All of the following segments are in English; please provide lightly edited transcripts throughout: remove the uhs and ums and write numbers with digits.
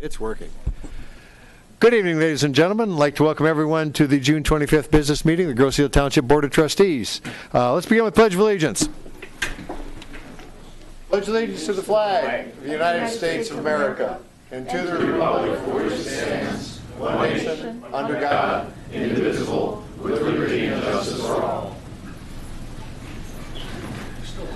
It's working. Good evening, ladies and gentlemen. I'd like to welcome everyone to the June 25th business meeting of the Grosse Ile Township Board of Trustees. Let's begin with Pledge of Allegiance. Pledge allegiance to the flag of the United States of America and to the republic for which it stands, one nation, under God, indivisible, with liberty and justice for all.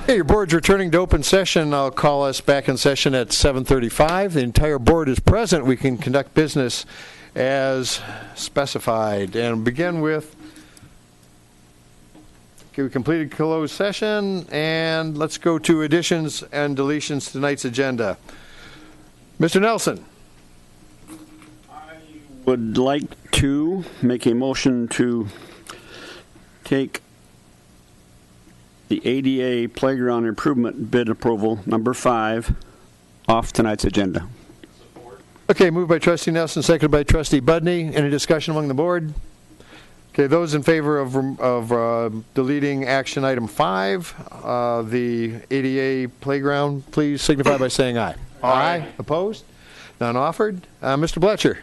Hey, your board's returning to open session. I'll call us back in session at 7:35. The entire board is present. We can conduct business as specified. And begin with, okay, we completed closed session, and let's go to additions and deletions to tonight's agenda. Mr. Nelson. I would like to make a motion to take the ADA Playground Improvement Bid Approval, number 5, off tonight's agenda. Support. Okay, moved by Trustee Nelson, seconded by Trustee Budney. Any discussion among the board? Okay, those in favor of deleting action item 5, the ADA Playground, please signify by saying aye. Aye. Opposed? None offered. Mr. Bletcher.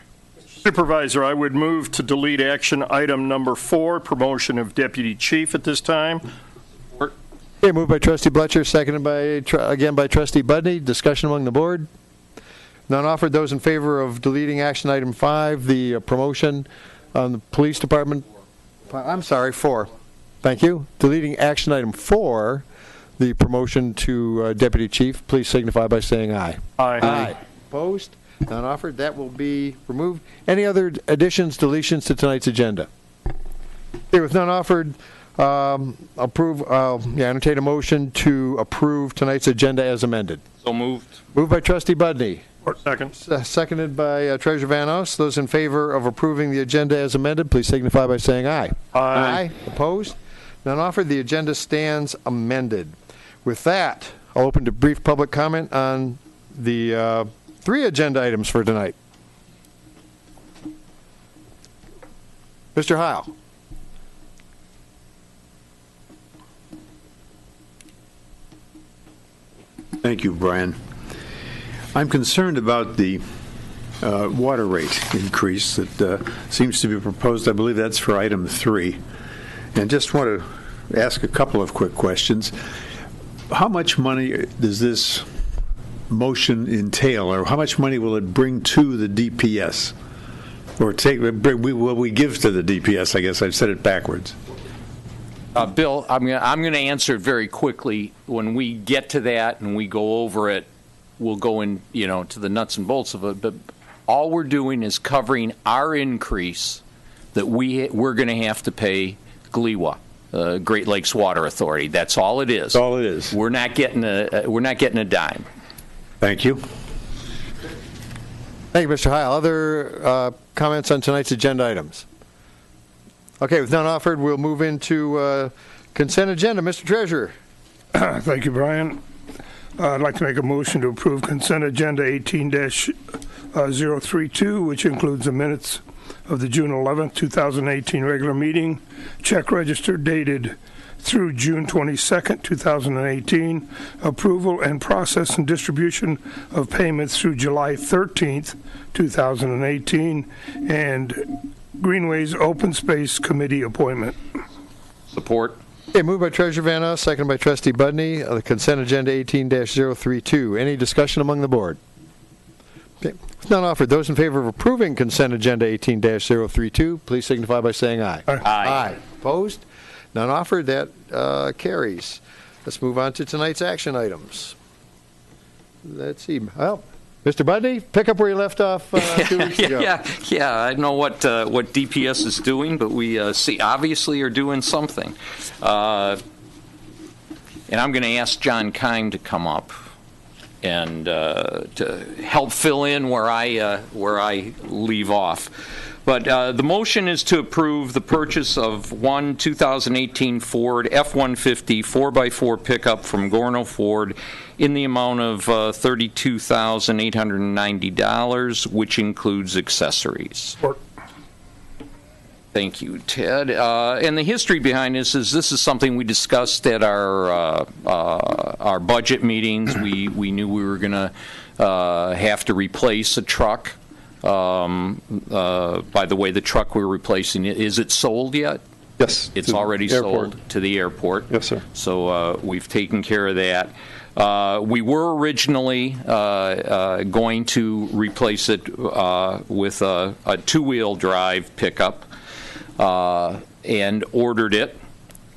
Supervisor, I would move to delete action item number 4, promotion of deputy chief at this time. Okay, moved by Trustee Bletcher, seconded again by Trustee Budney. Discussion among the board. None offered. Those in favor of deleting action item 5, the promotion on the police department. I'm sorry, 4. Thank you. Deleting action item 4, the promotion to deputy chief. Please signify by saying aye. Aye. Aye. Opposed? None offered. That will be removed. Any other additions, deletions to tonight's agenda? Okay, with none offered. Entertain a motion to approve tonight's agenda as amended. So moved. Moved by Trustee Budney. Second. Seconded by Treasurer Van Oss. Those in favor of approving the agenda as amended, please signify by saying aye. Aye. Opposed? None offered. The agenda stands amended. With that, I'll open to brief public comment on the 3 agenda items for tonight. Mr. Heil. Thank you, Brian. I'm concerned about the water rate increase that seems to be proposed. I believe that's for item 3. And just want to ask a couple of quick questions. How much money does this motion entail, or how much money will it bring to the DPS? Or will we give to the DPS? I guess I've said it backwards. Bill, I'm going to answer it very quickly. When we get to that and we go over it, we'll go in, to the nuts and bolts of it. But all we're doing is covering our increase that we're going to have to pay GLEWA, Great Lakes Water Authority. That's all it is. That's all it is. We're not getting a dime. Thank you. Thank you, Mr. Heil. Other comments on tonight's agenda items? Okay, with none offered, we'll move into consent agenda. Mr. Treasurer. Thank you, Brian. I'd like to make a motion to approve consent agenda 18-032, which includes the minutes of the June 11th, 2018 regular meeting, check register dated through June 22nd, 2018, approval and process and distribution of payments through July 13th, 2018, and Greenways Open Space Committee appointment. Support. Okay, moved by Treasurer Van Oss, seconded by Trustee Budney. The consent agenda 18-032. Any discussion among the board? Okay, with none offered. Those in favor of approving consent agenda 18-032, please signify by saying aye. Aye. Aye. Opposed? None offered. That carries. Let's move on to tonight's action items. Let's see. Well, Mr. Budney, pick up where you left off 2 weeks ago. Yeah. I don't know what DPS is doing, but we obviously are doing something. And I'm going to ask John Kime to come up and to help fill in where I leave off. But the motion is to approve the purchase of one 2018 Ford F-150 4x4 pickup from Gorno Ford in the amount of $32,890, which includes accessories. Thank you, Ted. And the history behind this is something we discussed at our budget meetings. We knew we were going to have to replace a truck. By the way, the truck we're replacing, is it sold yet? Yes. It's to already the airport. sold to the airport. Yes, sir. So we've taken care of that. We were originally going to replace it with a two-wheel drive pickup and ordered it.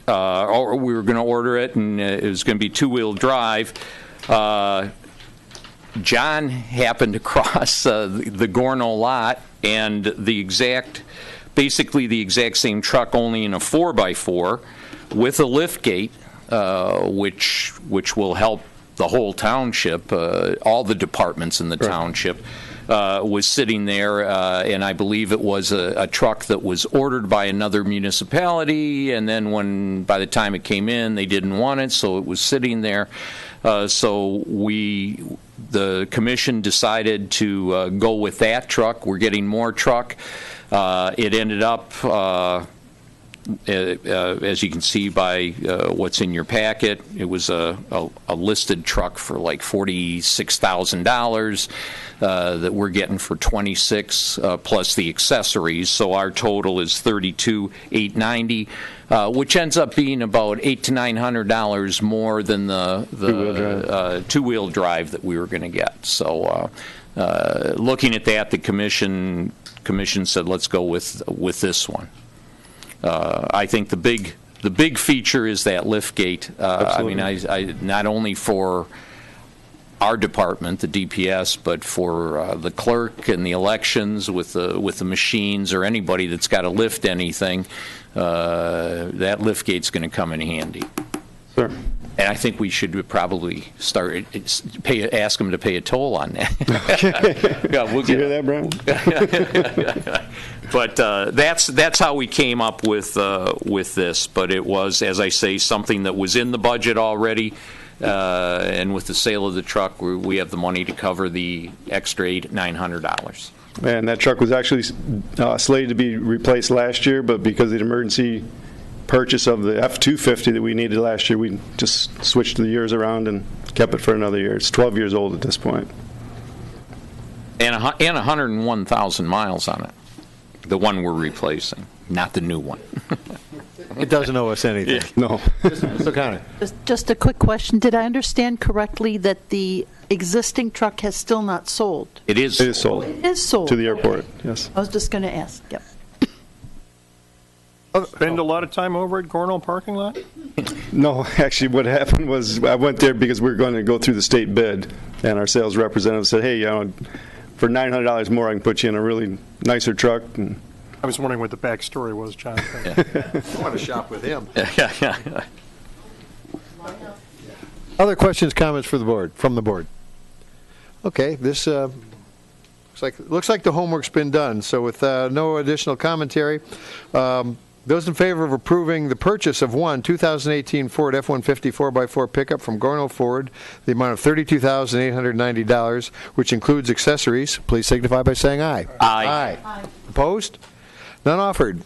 Or we were going to order it, and it was going to be two-wheel drive. John happened to cross the Gorno lot, and basically the exact same truck, only in a 4x4 with a lift gate, which will help the whole township, all the departments in the township, was sitting there, and I believe it was a truck that was ordered by another municipality, and then by the time it came in, they didn't want it, so it was sitting there. So the commission decided to go with that truck. We're getting more truck. It ended up, as you can see by what's in your packet, it was a listed truck for like $46,000 that we're getting for $26,000 plus the accessories. So our total is $32,890, which ends up being about $800 to $900 more than the two-wheel drive that we were going to get. So looking at that, the commission said, let's go with this one. I think the big feature is that lift gate. I mean, I not only for our department, the DPS, but for the clerk and the elections with the machines or anybody that's got to lift anything, that lift gate's going to come in handy. Sure. And I think we should probably ask them to pay a toll on that. Yeah, we'll Did you hear that, Brian? But that's how we came up with this. But it was, as I say, something that was in the budget already. And with the sale of the truck, we have the money to cover the extra $900. And that truck was actually slated to be replaced last year, but because of the emergency purchase of the F-250 that we needed last year, we just switched the years around and kept it for another year. It's 12 years old at this point. And 101,000 miles on it. The one we're replacing, not the new one. It doesn't owe us anything. No. So kind of. Just a quick question. Did I understand correctly that the existing truck has still not sold? It is. It is sold. It is sold. To the airport, yes. I was just going to ask. Yep. Spend a lot of time over at Gorno parking lot? No, actually what happened was I went there because we were going to go through the state bid, and our sales representative said, hey, for $900 more, I can put you in a really nicer truck. And I was wondering what the backstory was, John. I want to shop with him. Yeah. Other questions, comments from the board? Okay, this looks like the homework's been done. So with no additional commentary, those in favor of approving the purchase of one 2018 Ford F-150 4x4 pickup from Gorno Ford, the amount of $32,890, which includes accessories, please signify by saying aye. Aye. Aye. Opposed? None offered.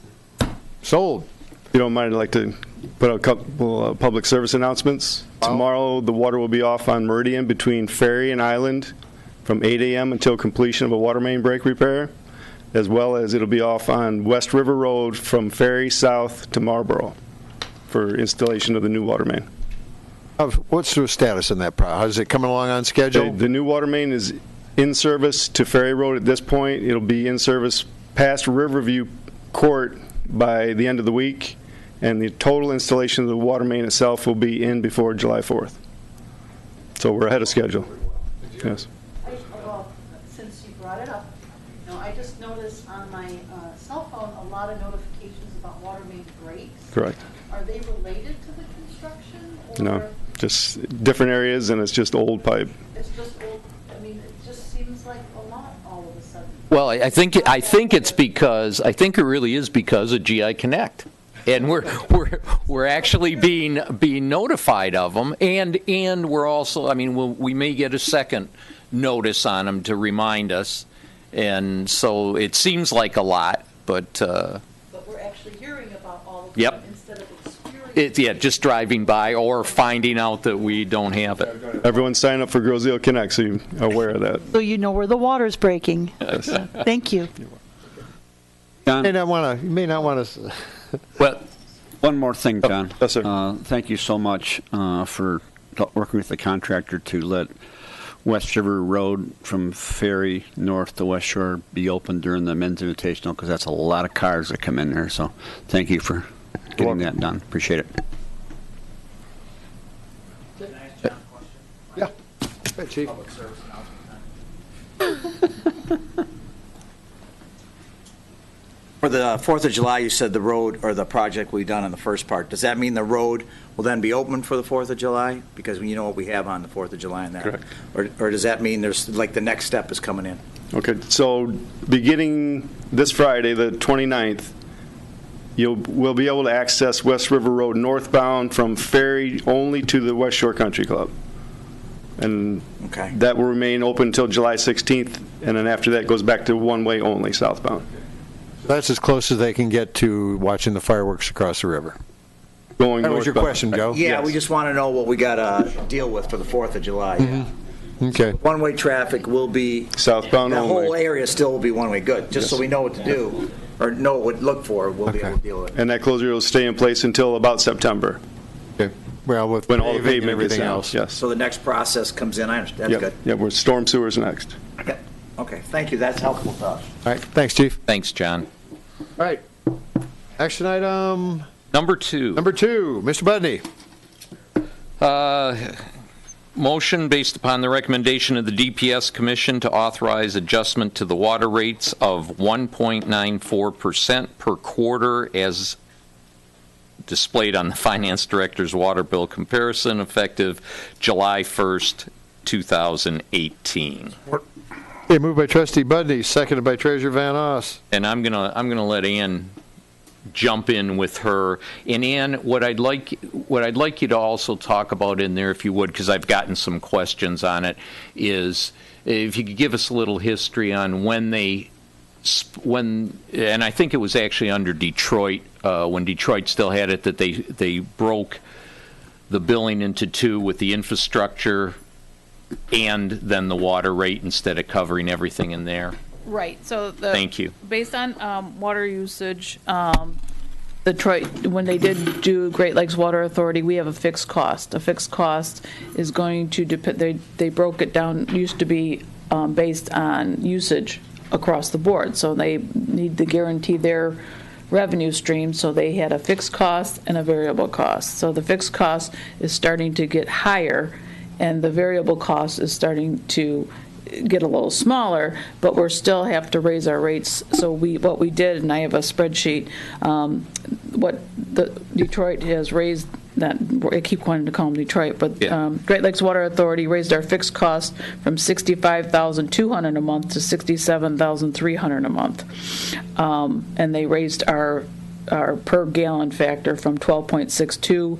Sold. if you don't mind, I'd like to put out a couple public service announcements. Tomorrow, the water will be off on Meridian between Ferry and Island from 8 a.m. until completion of a water main break repair, as well as it'll be off on West River Road from Ferry south to Marlboro for installation of the new water main. What's the status in that project? Is it coming along on schedule? The new water main is in service to Ferry Road at this point. It'll be in service past Riverview Court by the end of the week, and the total installation of the water main itself will be in before July 4th. So we're ahead of schedule. Yes. Well, since you brought it up, I just noticed on my cell phone a lot of notifications about water main breaks. Correct. Are they related to the construction? Or No, just different areas, and it's just old pipe. It's just old. I mean, it just seems like a lot all of a sudden. Well, I think it's because I think it really is because of GI Connect, and we're actually being notified of them, and we're also, I mean, we may get a second notice on them to remind us, and so it seems like a lot, but But we're actually hearing about all of them Yep. instead of experiencing just driving by or finding out that we don't have it. Everyone sign up for Grosse Ile Connect, so you're aware of that. So you know where the water's breaking. Thank you. John? You may not want to. Well, One more thing, John. Yes, sir. Thank you so much for working with the contractor to let West River Road from Ferry north to West Shore be open during the men's invitational, because that's a lot of cars that come in there. So thank you for getting that done. Appreciate it. Yeah. Hey, Chief. For the 4th of July, you said the road, or the project we done on the first part, does that mean the road will then be open for the 4th of July? Because you know what we have on the 4th of July and that? Correct. Or does that mean there's, like, the next step is coming in? Okay, so beginning this Friday, the 29th, we'll be able to access West River Road northbound from Ferry only to the West Shore Country Club. And Okay. that will remain open until July 16th, and then after that goes back to one-way only southbound. That's as close as they can get to watching the fireworks across the river. Going That was your northbound. question, Joe? Yeah, Yes. we just want to know what we got to deal with for the 4th of July. Yeah. Okay. One-way traffic will be, Southbound the whole only. area still will be one-way, good, just so Yes. we know what to do, or know what to look for, we'll be able to deal with it. And that closure will stay in place until about September, Okay. Well, with when all the paving and pavement gets everything down. else. Yes. So the next process comes in, I understand, that's Yep. good. Yeah, we're storm sewers next. Okay, thank you, that's helpful to us. All right. Thanks, Chief. thanks, John. All right. Action item Number 2. number 2, Mr. Budney. Motion based upon the recommendation of the DPS Commission to authorize adjustment to the water rates of 1.94% per quarter as displayed on the Finance Director's water bill comparison effective July 1st, 2018. Okay, moved by Trustee Budney, seconded by Treasurer Van Oss. And I'm gonna let Ann jump in with her. And Ann, what I'd like you to also talk about in there, if you would, because I've gotten some questions on it, is if you could give us a little history on when and I think it was actually under Detroit, when Detroit still had it, that they broke the billing into two with the infrastructure and then the water rate instead of covering everything in there. Right, so Thank you. based on water usage, Detroit, when they did do Great Lakes Water Authority, we have a fixed cost. A fixed cost is going to depend, they broke it down, used to be based on usage across the board, so they need to guarantee their revenue stream, so they had a fixed cost and a variable cost. So the fixed cost is starting to get higher, and the variable cost is starting to get a little smaller, but we're still have to raise our rates. So what we did, and I have a spreadsheet, what the Detroit has raised, that I keep wanting to call them Detroit, but Yeah. Great Lakes Water Authority raised our fixed cost from $65,200 a month to $67,300 a month, and they raised our per gallon factor from 12.62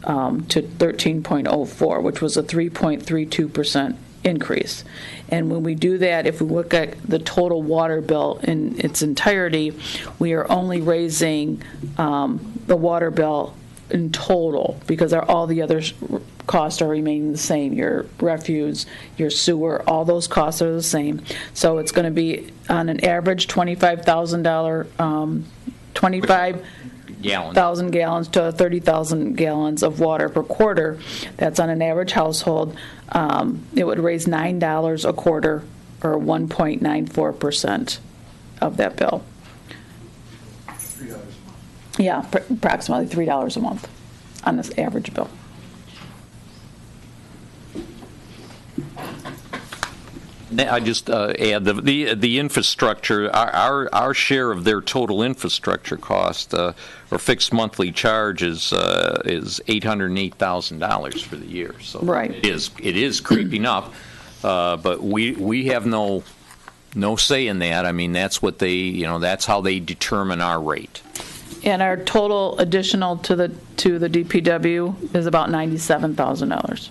to 13.04, which was a 3.32% increase. And when we do that, if we look at the total water bill in its entirety, we are only raising the water bill in total, because all the other costs are remaining the same. Your refuse, your sewer, all those costs are the same. So it's going to be on an average $25,000, 25,000 gallons to 30,000 gallons of water per quarter. That's on an average household. It would raise $9 a quarter, or 1.94% of that bill. Yeah, approximately $3 a month on this average bill. I just add the infrastructure. Our share of their total infrastructure cost or fixed monthly charge is $808,000 for the year. So Right. it is creeping up, but we have no say in that. I mean, that's what that's how they determine our rate. And our total additional to the DPW is about $97,000.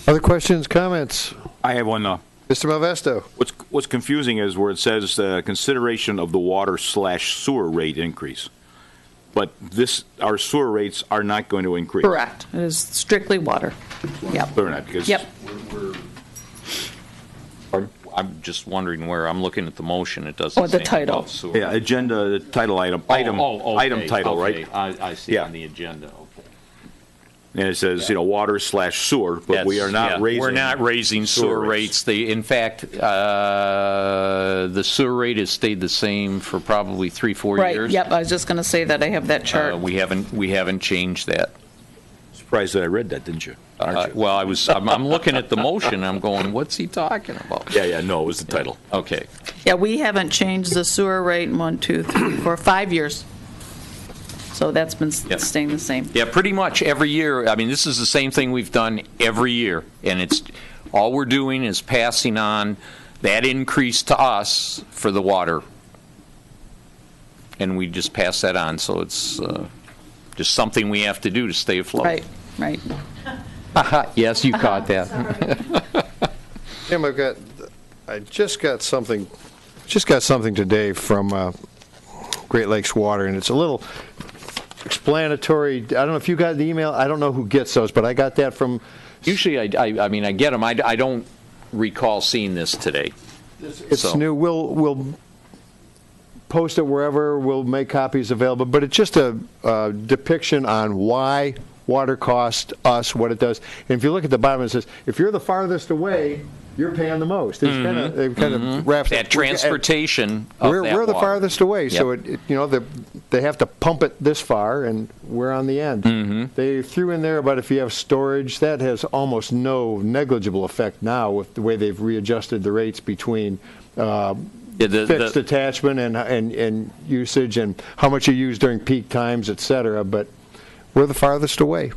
Other questions, comments? I have one. Yes, Mr. Malvesto. What's confusing is where it says consideration of the water/sewer rate increase. But our sewer rates are not going to increase. Correct. It is strictly water. Yep. They're not, because Yep. I'm just wondering where, I'm looking at the motion, it doesn't Or say the anything title. about sewer. Yeah, agenda, the title item, item Okay, title, okay. right? I see Yeah. on the agenda, okay. And it says, water/sewer, but we are That's- not yeah, raising. We're not raising sewer rates. In fact, the sewer rate has stayed the same for probably 3-4 Right, years. yep, I was just going to say that. I have that chart. We haven't changed that. Surprised that I read that, didn't you? Aren't you? Well, I'm looking at the motion, I'm going, what's he talking about? Yeah, no, it was the title. Okay. Yeah, we haven't changed the sewer rate in 1, 2, 3, 4, 5 years. So that's been Yep. staying the same. Yeah, pretty much every year. I mean, this is the same thing we've done every year, and it's all we're doing is passing on that increase to us for the water, and we just pass that on. So it's just something we have to do to stay afloat. Right. Yes, you caught that. Tim, I just got something today from Great Lakes Water, and it's a little explanatory. I don't know if you got the email. I don't know who gets those, but I got that from. Usually, I mean, I get them. I don't recall seeing this today. It's new. We'll post it wherever. We'll make copies available. But it's just a depiction on why water costs us what it does. And if you look at the bottom, it says if you're the farthest away, you're paying the most. It's it kind of wraps That up. transportation of We're that the water. farthest away, so Yep. they have to pump it this far, and we're on the end. They threw in there about if you have storage, that has almost no negligible effect now with the way they've readjusted the rates between fixed attachment and usage and how much you use during peak times, et cetera. But we're the farthest away.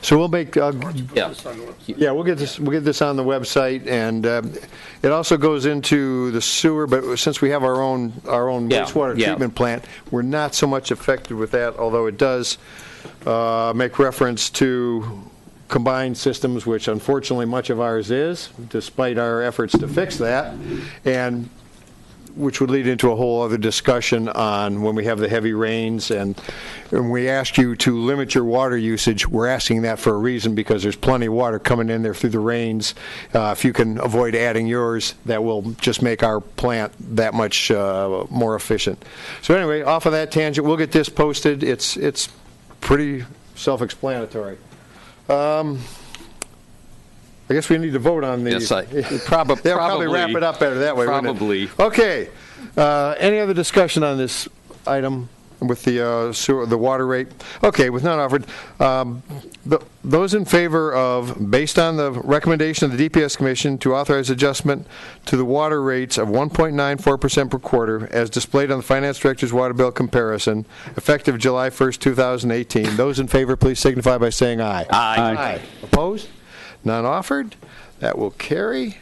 So we'll make we'll get this on the website, and it also goes into the sewer. But since we have our own wastewater treatment plant, we're not so much affected with that. Although it does make reference to combined systems, which unfortunately much of ours is, despite our efforts to fix that, and which would lead into a whole other discussion on when we have the heavy rains. And when we ask you to limit your water usage, we're asking that for a reason, because there's plenty of water coming in there through the rains. If you can avoid adding yours, that will just make our plant that much more efficient. So anyway, off of that tangent, we'll get this posted. It's pretty self-explanatory. I guess we need to vote on these. Yes, They'll probably wrap it up better that way. Probably. Okay. Any other discussion on this item with the water rate? Okay, with none offered, those in favor of, based on the recommendation of the DPS Commission to authorize adjustment to the water rates of 1.94% per quarter as displayed on the Finance Director's water bill comparison, effective July 1st, 2018. Those in favor, please signify by saying aye. Aye. Opposed? None offered. That will carry.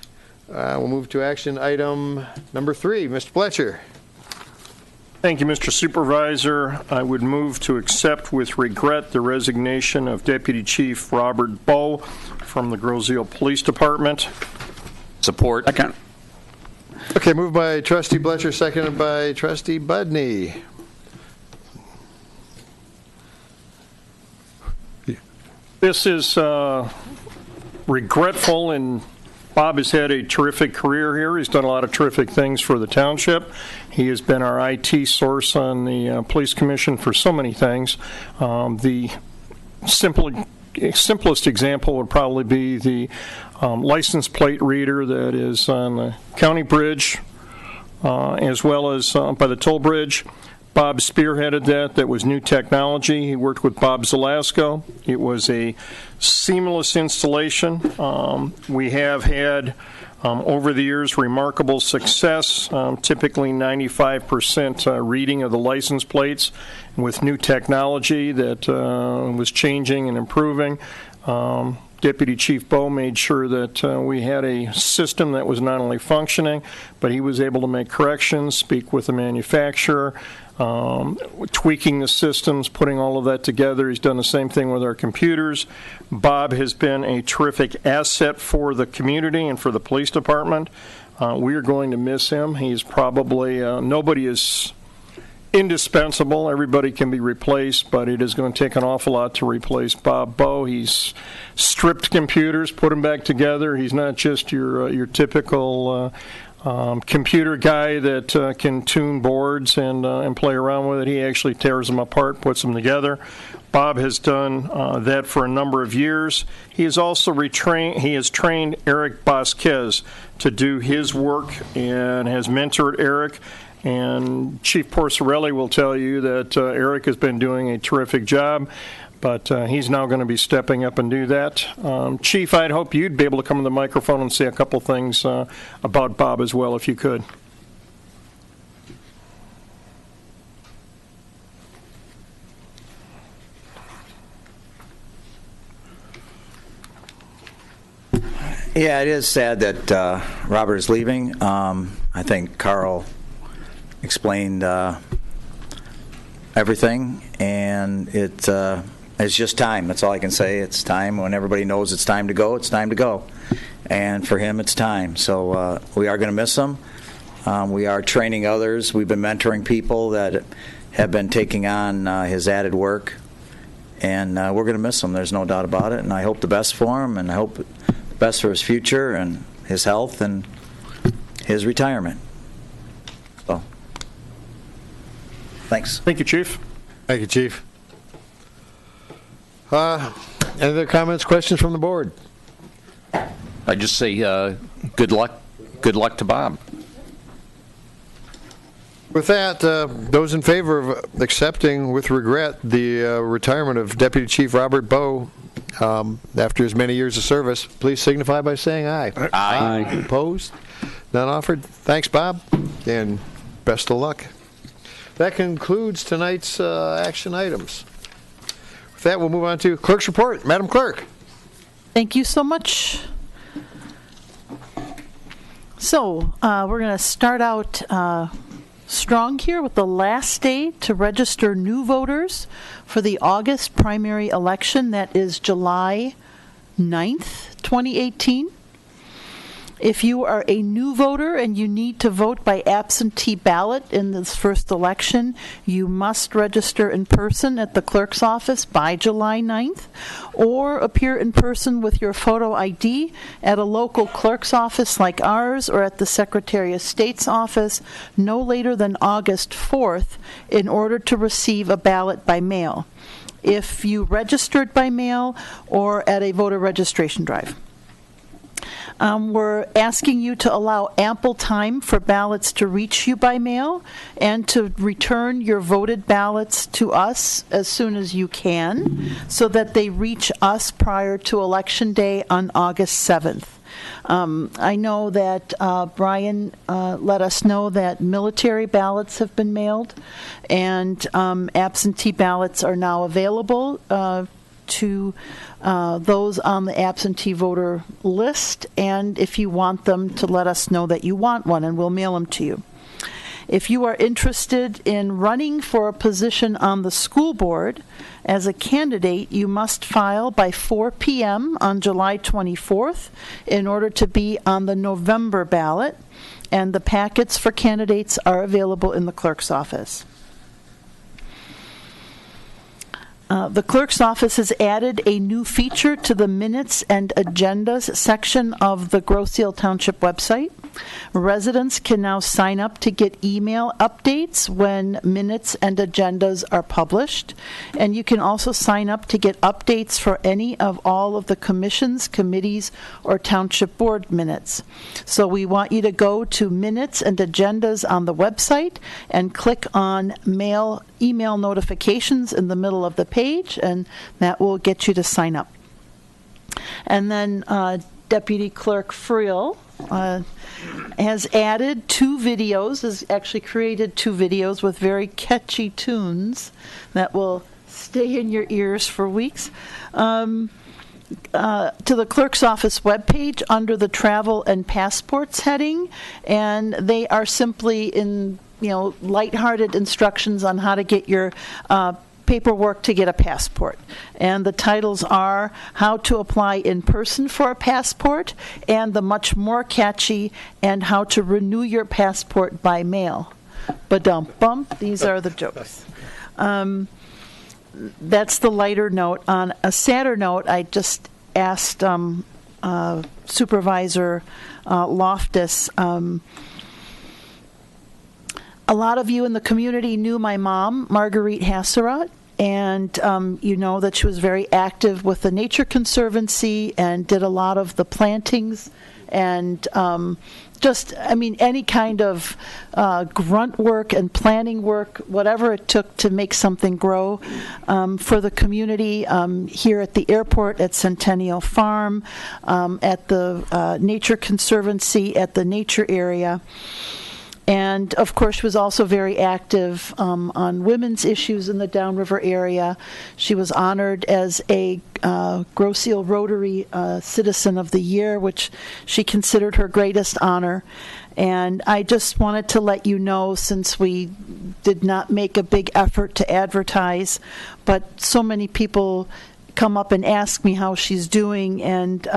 We'll move to action item number 3. Mr. Fletcher. Thank you, Mr. Supervisor. I would move to accept with regret the resignation of Deputy Chief Robert Bowe from the Groseal Police Department. Support. Second. Okay, moved by Trustee Fletcher, seconded by Trustee Budney. This is regretful, and Bob has had a terrific career here. He's done a lot of terrific things for the township. He has been our IT source on the police commission for so many things. The simplest example would probably be the license plate reader that is on the county bridge, as well as by the toll bridge. Bob spearheaded that. That was new technology. He worked with Bob Zelasco. It was a seamless installation. We have had, over the years, remarkable success, typically 95% reading of the license plates with new technology that was changing and improving. Deputy Chief Bowe made sure that we had a system that was not only functioning, but he was able to make corrections, speak with the manufacturer, tweaking the systems, putting all of that together. He's done the same thing with our computers. Bob has been a terrific asset for the community and for the police department. We are going to miss him. He's probably, nobody is indispensable. Everybody can be replaced, but it is going to take an awful lot to replace Bob Bowe. He's stripped computers, put them back together. He's not just your typical computer guy that can tune boards and play around with it. He actually tears them apart, puts them together. Bob has done that for a number of years. He has also trained Eric Bosquez to do his work and has mentored Eric. And Chief Porcerelli will tell you that Eric has been doing a terrific job, but he's now going to be stepping up and do that. Chief, I'd hope you'd be able to come to the microphone and say a couple things about Bob as well, if you could. Yeah, it is sad that Robert is leaving. I think Carl explained everything, and it's just time. That's all I can say. It's time. When everybody knows it's time to go, it's time to go. And for him, it's time. So we are going to miss him. We are training others. We've been mentoring people that have been taking on his added work, and we're going to miss him. There's no doubt about it. And I hope the best for him, and I hope the best for his future and his health and his retirement. So, thanks. Thank you, Chief. Thank you, Chief. Any other comments, questions from the board? I just say good luck to Bob. With that, those in favor of accepting with regret the retirement of Deputy Chief Robert Bowe after his many years of service, please signify by saying aye. Aye. Opposed? None offered? Thanks, Bob, and best of luck. That concludes tonight's action items. With that, we'll move on to Clerk's Report. Madam Clerk. Thank you so much. So we're going to start out strong here with the last day to register new voters for the August primary election. That is July 9th, 2018. If you are a new voter and you need to vote by absentee ballot in this first election, you must register in person at the clerk's office by July 9th, or appear in person with your photo ID at a local clerk's office like ours or at the Secretary of State's office no later than August 4th in order to receive a ballot by mail, if you registered by mail or at a voter registration drive. We're asking you to allow ample time for ballots to reach you by mail and to return your voted ballots to us as soon as you can so that they reach us prior to Election Day on August 7th. I know that Brian let us know that military ballots have been mailed and absentee ballots are now available to those on the absentee voter list, and if you want them, to let us know that you want one, and we'll mail them to you. If you are interested in running for a position on the school board as a candidate, you must file by 4 p.m. on July 24th in order to be on the November ballot, and the packets for candidates are available in the clerk's office. The clerk's office has added a new feature to the minutes and agendas section of the Grosse Ile Township website. Residents can now sign up to get email updates when minutes and agendas are published. And you can also sign up to get updates for any of all of the commissions, committees, or township board minutes. So we want you to go to minutes and agendas on the website and click on email notifications in the middle of the page, and that will get you to sign up. And then Deputy Clerk Friel has added has actually created 2 videos with very catchy tunes that will stay in your ears for weeks. To the clerk's office webpage under the travel and passports heading, and they are simply in lighthearted instructions on how to get your paperwork to get a passport. And the titles are How to Apply in Person for a Passport and the much more catchy And How to Renew Your Passport by Mail. Ba-dum-bum, these are the jokes. That's the lighter note. On a sadder note, I just asked Supervisor Loftus, a lot of you in the community knew my mom, Marguerite Hasserat, and you know that she was very active with the Nature Conservancy and did a lot of the plantings and any kind of grunt work and planning work, whatever it took to make something grow for the community here at the airport, at Centennial Farm, at the Nature Conservancy, at the nature area. And, of course, she was also very active on women's issues in the Downriver area. She was honored as a Grosse Ile Rotary Citizen of the Year, which she considered her greatest honor. And I just wanted to let you know, since we did not make a big effort to advertise, but so many people come up and ask me how she's doing, and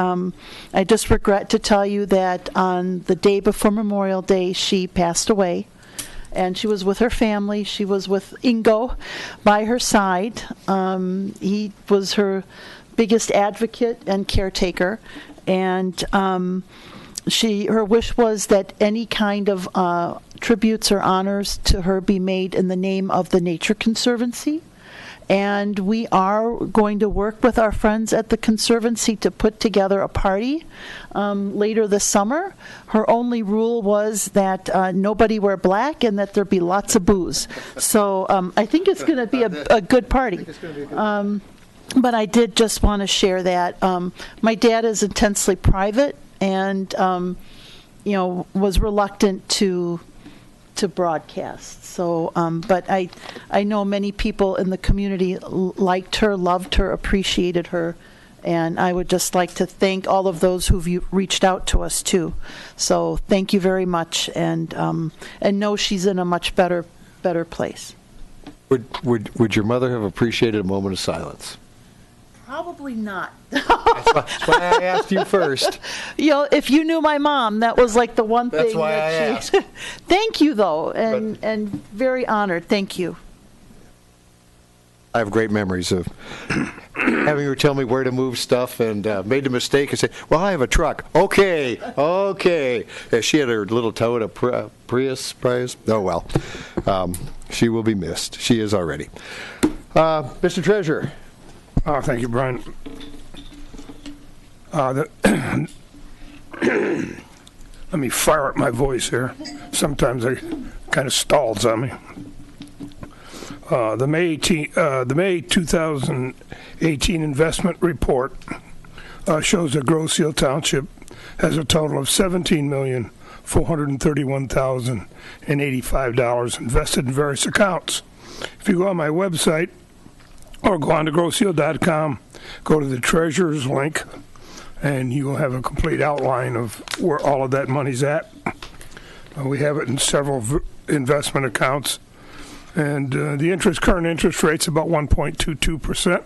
I just regret to tell you that on the day before Memorial Day, she passed away, and she was with her family. She was with Ingo by her side. He was her biggest advocate and caretaker, and her wish was that any kind of tributes or honors to her be made in the name of the Nature Conservancy. And we are going to work with our friends at the Conservancy to put together a party later this summer. Her only rule was that nobody wear black and that there be lots of booze. So I think it's going to be a good party. But I did just want to share that. My dad is intensely private and, was reluctant to broadcast. So, but I know many people in the community liked her, loved her, appreciated her, and I would just like to thank all of those who've reached out to us too. So, thank you very much, and know she's in a much better place. Would your mother have appreciated a moment of silence? Probably not. That's why I asked you first. If you knew my mom, that was like the one thing. That's why I asked. Thank you, though, and very honored. Thank you. I have great memories of having her tell me where to move stuff, and made the mistake and say, "Well, I have a truck." Okay. Yeah, she had her little Toyota Prius. Oh well, she will be missed. She is already. Mr. Treasurer. Oh, thank you, Brian. Let me fire up my voice here. Sometimes it kind of stalls on me. The May 2018 investment report shows that Grosse Ile Township has a total of $17,431,085 invested in various accounts. If you go on my website, or go on to grosseile.com, go to the treasurer's link, and you will have a complete outline of where all of that money's at. We have it in several investment accounts, and the current interest rate's about 1.22%.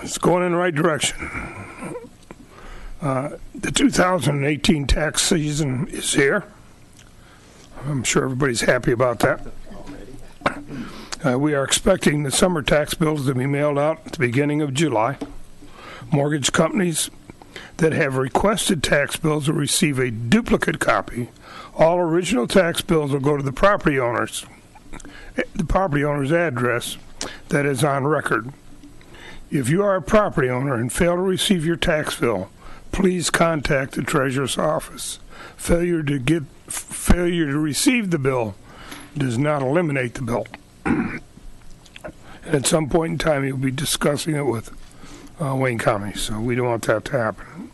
It's going in the right direction. The 2018 tax season is here. I'm sure everybody's happy about that. We are expecting the summer tax bills to be mailed out at the beginning of July. Mortgage companies that have requested tax bills will receive a duplicate copy. All original tax bills will go to the property owner's address that is on record. If you are a property owner and fail to receive your tax bill, please contact the treasurer's office. Failure to receive the bill does not eliminate the bill. At some point in time, you'll be discussing it with Wayne County, so we don't want that to happen.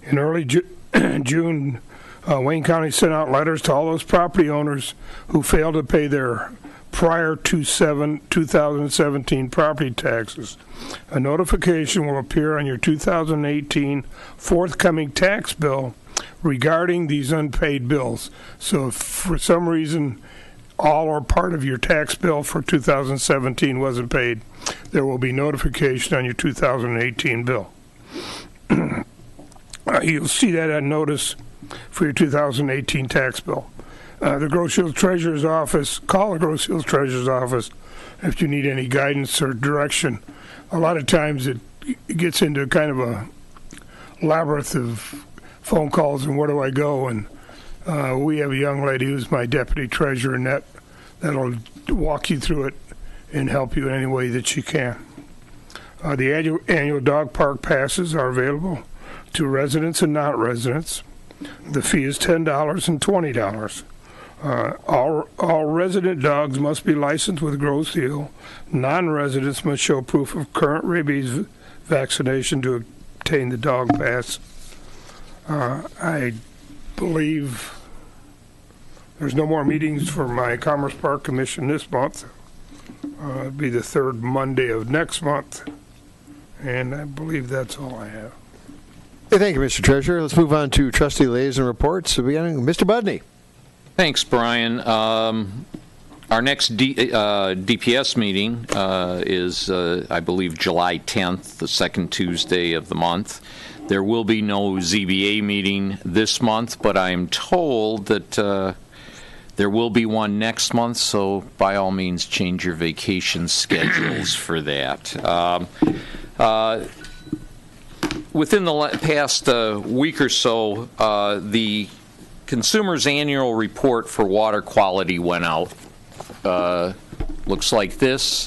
In early June, Wayne County sent out letters to all those property owners who failed to pay their prior to 2017 property taxes. A notification will appear on your 2018 forthcoming tax bill regarding these unpaid bills. So if for some reason all or part of your tax bill for 2017 wasn't paid, there will be notification on your 2018 bill. You'll see that on notice for your 2018 tax bill. The Grosse Ile Treasurer's Office, call the Grosse Ile Treasurer's Office if you need any guidance or direction. A lot of times it gets into kind of a labyrinth of phone calls and where do I go, and we have a young lady who's my deputy treasurer, and that'll walk you through it and help you in any way that she can. The annual dog park passes are available to residents and not residents. The fee is $10 and $20. All resident dogs must be licensed with Grosse Ile. Non-residents must show proof of current rabies vaccination to obtain the dog pass. I believe there's no more meetings for my Commerce Park Commission this month. It'll be the third Monday of next month, and I believe that's all I have. Hey, thank you, Mr. Treasurer. Let's move on to trustee liaison reports. Beginning, Mr. Budney. Thanks, Brian. Our next DPS meeting is, I believe, July 10th, the second Tuesday of the month. There will be no ZBA meeting this month, but I'm told that there will be one next month, so by all means change your vacation schedules for that. Within the past week or so, the Consumer's Annual Report for Water Quality went out. Looks like this.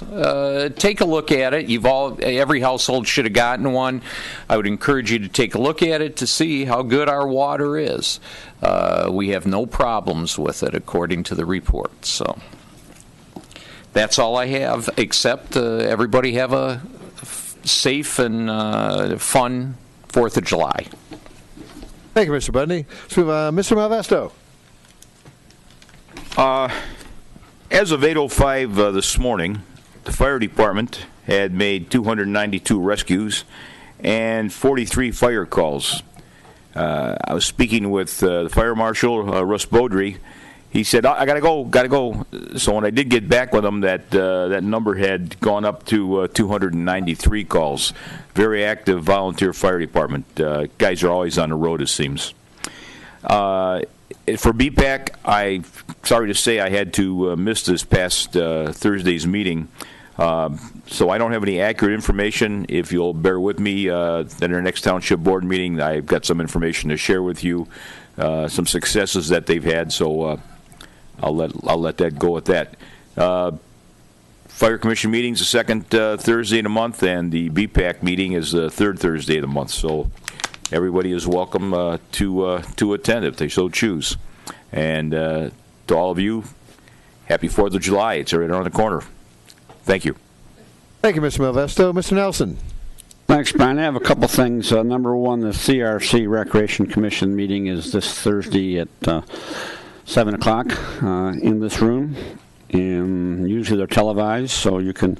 Take a look at it. Every household should have gotten one. I would encourage you to take a look at it to see how good our water is. We have no problems with it, according to the report. So that's all I have, except everybody have a safe and fun 4th of July. Thank you, Mr. Budney. So, Mr. Malvesto. As of 8:05 this morning, the fire department had made 292 rescues and 43 fire calls. I was speaking with the fire marshal, Russ Beaudry. He said, I gotta go. So when I did get back with him, that number had gone up to 293 calls. Very active volunteer fire department. Guys are always on the road, it seems. For BPAC, I'm sorry to say I had to miss this past Thursday's meeting. So I don't have any accurate information. If you'll bear with me, at our next Township Board meeting, I've got some information to share with you, some successes that they've had. So I'll let that go at that. Fire Commission meeting's the second Thursday of the month, and the BPAC meeting is the third Thursday of the month. So everybody is welcome to attend if they so choose. And to all of you, happy 4th of July. It's right around the corner. Thank you. Thank you, Mr. Malvesto. Mr. Nelson. Thanks, Brian. I have a couple things. Number one, the CRC Recreation Commission meeting is this Thursday at 7 o'clock in this room. And usually they're televised, so you can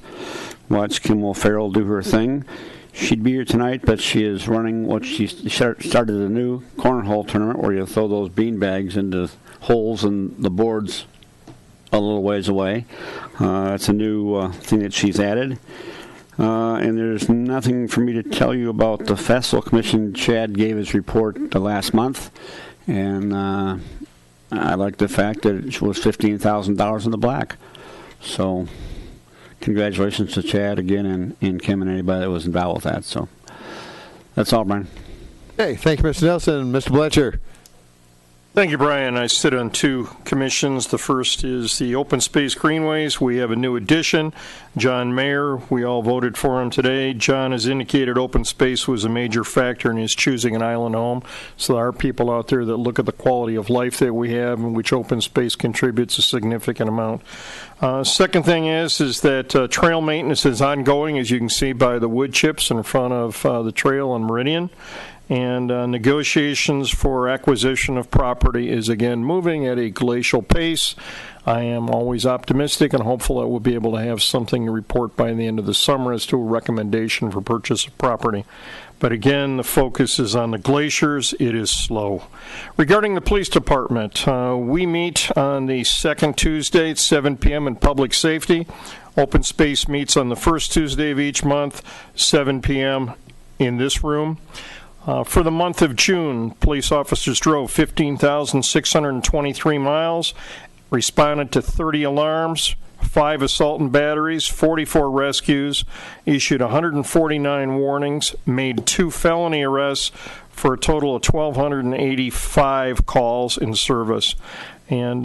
watch Kim O'Farrell do her thing. She'd be here tonight, but she is running what she started a new cornhole tournament where you throw those bean bags into holes in the boards a little ways away. That's a new thing that she's added. And there's nothing for me to tell you about the Festival Commission. Chad gave his report last month, and I like the fact that it was $15,000 in the black. So congratulations to Chad again and Kim and anybody that was involved with that. So that's all, Brian. Hey, thank you, Mr. Nelson. Mr. Bletcher. Thank you, Brian. I sit on two commissions. The first is the Open Space Greenways. We have a new addition, John Mayer. We all voted for him today. John has indicated open space was a major factor in his choosing an island home. So there are people out there that look at the quality of life that we have, in which open space contributes a significant amount. Second thing is that trail maintenance is ongoing, as you can see by the wood chips in front of the trail on Meridian. And negotiations for acquisition of property is again moving at a glacial pace. I am always optimistic and hopeful that we'll be able to have something to report by the end of the summer as to a recommendation for purchase of property. But again, the focus is on the glaciers. It is slow. Regarding the police department, we meet on the second Tuesday at 7 p.m. in public safety. Open space meets on the first Tuesday of each month, 7 p.m. in this room. For the month of June, police officers drove 15,623 miles, responded to 30 alarms, 5 assault and batteries, 44 rescues, issued 149 warnings, made 2 felony arrests for a total of 1,285 calls in service. And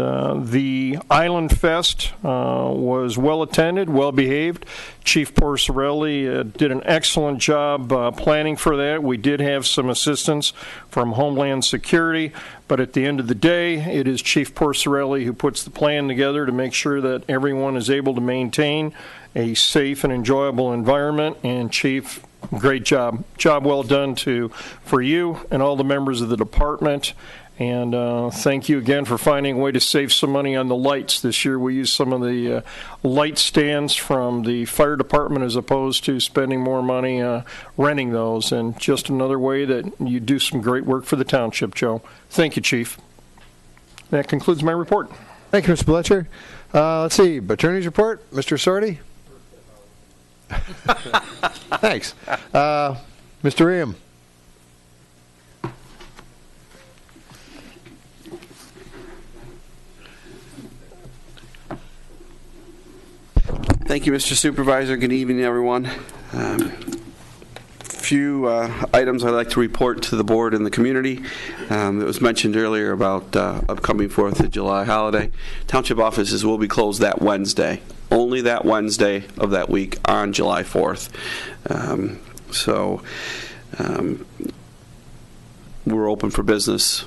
the Island Fest was well attended, well behaved. Chief Porcerelli did an excellent job planning for that. We did have some assistance from Homeland Security, but at the end of the day, it is Chief Porcerelli who puts the plan together to make sure that everyone is able to maintain a safe and enjoyable environment. And Chief, great job. Job well done for you and all the members of the department. And thank you again for finding a way to save some money on the lights. This year we used some of the light stands from the fire department as opposed to spending more money renting those. And just another way that you do some great work for the township, Joe. Thank you, Chief. That concludes my report. Thank you, Mr. Bletcher. Let's see, Attorney's report, Mr. Sorty. Thanks. Mr. Ream. Thank you, Mr. Supervisor. Good evening, everyone. Few items I'd like to report to the board and the community. It was mentioned earlier about upcoming 4th of July holiday. Township offices will be closed that Wednesday, only that Wednesday of that week on July 4th. We're open for business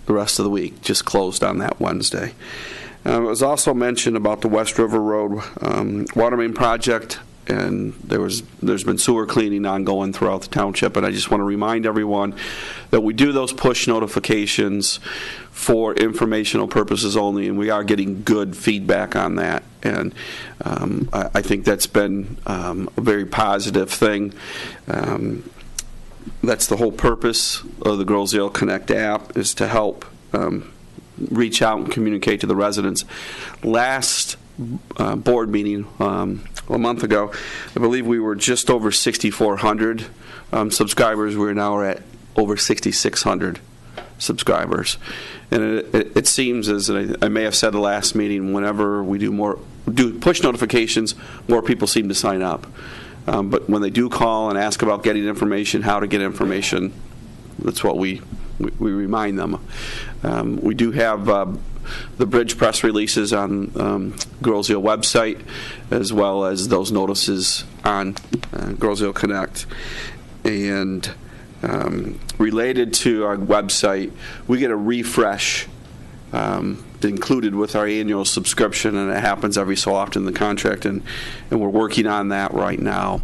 the rest of the week, just closed on that Wednesday. It was also mentioned about the West River Road water main project, and there's been sewer cleaning ongoing throughout the township, and I just want to remind everyone that we do those push notifications for informational purposes only, and we are getting good feedback on that, and I think that's been a very positive thing. That's the whole purpose of the Groseal Connect app, is to help reach out and communicate to the residents. Last board meeting a month ago, I believe we were just over 6,400 subscribers. We're now at over 6,600 subscribers. And it seems, as I may have said the last meeting, whenever we do push notifications, more people seem to sign up. But when they do call and ask about getting information, how to get information, that's what we remind them. We do have the bridge press releases on Groseal website, as well as those notices on Groseal Connect. And related to our website, we get a refresh included with our annual subscription, and it happens every so often in the contract, and we're working on that right now.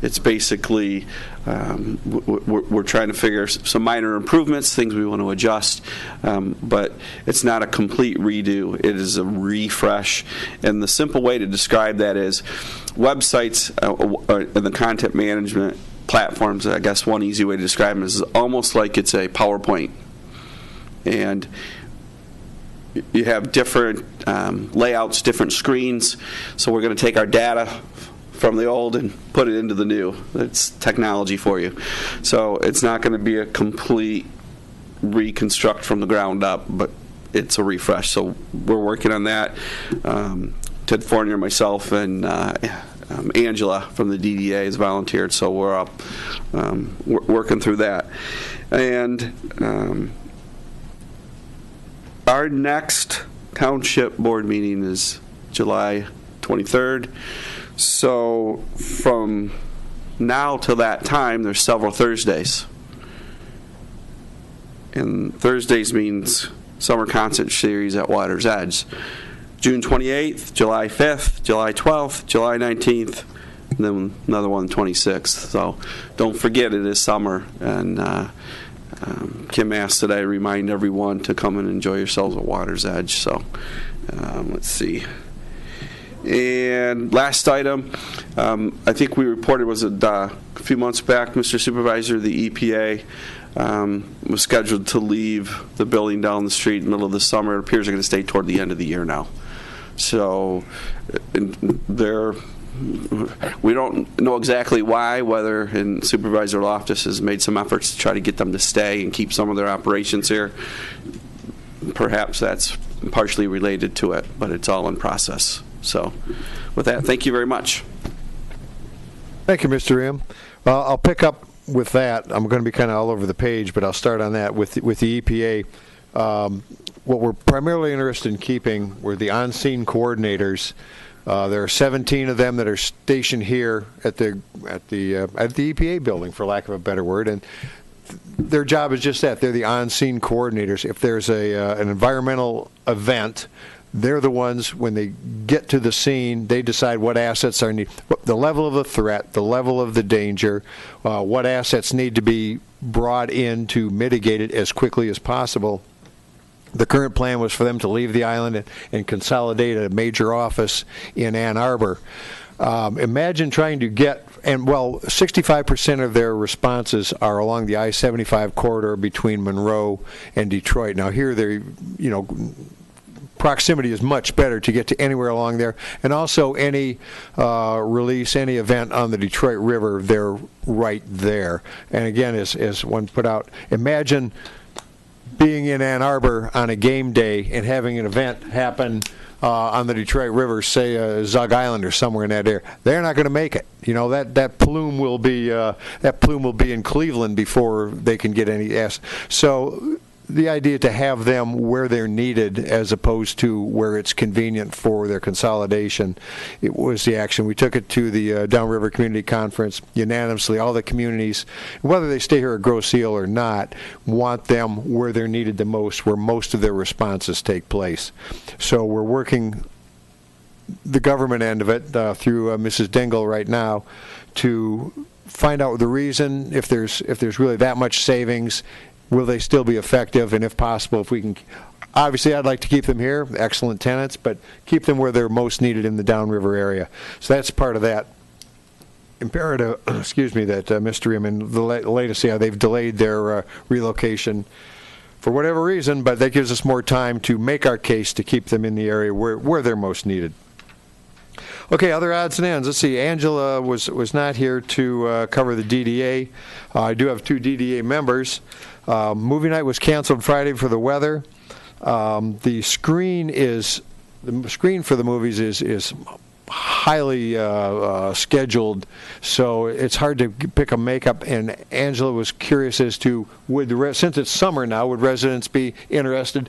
It's basically we're trying to figure some minor improvements, things we want to adjust, but it's not a complete redo. It is a refresh, and the simple way to describe that is websites and the content management platforms. I guess one easy way to describe them is almost like it's a PowerPoint, and you have different layouts, different screens. So we're going to take our data from the old and put it into the new. It's technology for you. So it's not going to be a complete reconstruct from the ground up, but it's a refresh. So we're working on that. Ted Fournier, myself, and Angela from the DDA has volunteered, so we're up working through that. And our next township board meeting is July 23rd. So from now till that time, there's several Thursdays. And Thursdays means summer concert series at Water's Edge. June 28th, July 5th, July 12th, July 19th, then another one 26th. So don't forget it is summer, and Kim asked that I remind everyone to come and enjoy yourselves at Water's Edge. So let's see. And last item, I think we reported, was it a few months back, Mr. Supervisor, the EPA was scheduled to leave the building down the street in the middle of the summer. It appears they're going to stay toward the end of the year now. So we don't know exactly why, whether in Supervisor Loftus has made some efforts to try to get them to stay and keep some of their operations here. Perhaps that's partially related to it, but it's all in process. So with that, thank you very much. Thank you, Mr. Im. I'll pick up with that. I'm going to be kind of all over the page, but I'll start on that with the EPA. What we're primarily interested in keeping were the on-scene coordinators. There are 17 of them that are stationed here at the EPA building, for lack of a better word, and their job is just that. They're the on-scene coordinators. If there's an environmental event, they're the ones, when they get to the scene, they decide what assets are needed, the level of the threat, the level of the danger, what assets need to be brought in to mitigate it as quickly as possible. The current plan was for them to leave the island and consolidate a major office in Ann Arbor. Imagine trying to get, 65% of their responses are along the I-75 corridor between Monroe and Detroit. Now here proximity is much better to get to anywhere along there, and also any release, any event on the Detroit River, they're right there. And again, as one put out, imagine being in Ann Arbor on a game day and having an event happen on the Detroit River, say Zug Island or somewhere in that area. They're not going to make it. That plume will be in Cleveland before they can get any ass. So the idea to have them where they're needed as opposed to where it's convenient for their consolidation, it was the action. We took it to the Downriver Community Conference unanimously. All the communities, whether they stay here at Grosse Ile or not, want them where they're needed the most, where most of their responses take place. So we're working the government end of it through Mrs. Dingle right now to find out the reason, if there's really that much savings. Will they still be effective? And if possible, if we can, obviously I'd like to keep them here, excellent tenants, but keep them where they're most needed in the downriver area. So that's part of that imperative, that Mr. Im and the latest, they've delayed their relocation for whatever reason, but that gives us more time to make our case to keep them in the area where they're most needed. Okay, other odds and ends. Let's see. Angela was not here to cover the DDA. I do have 2 DDA members. Movie night was canceled Friday for the weather. The screen for the movies is highly scheduled, so it's hard to pick a makeup. And Angela was curious as to since it's summer now, would residents be interested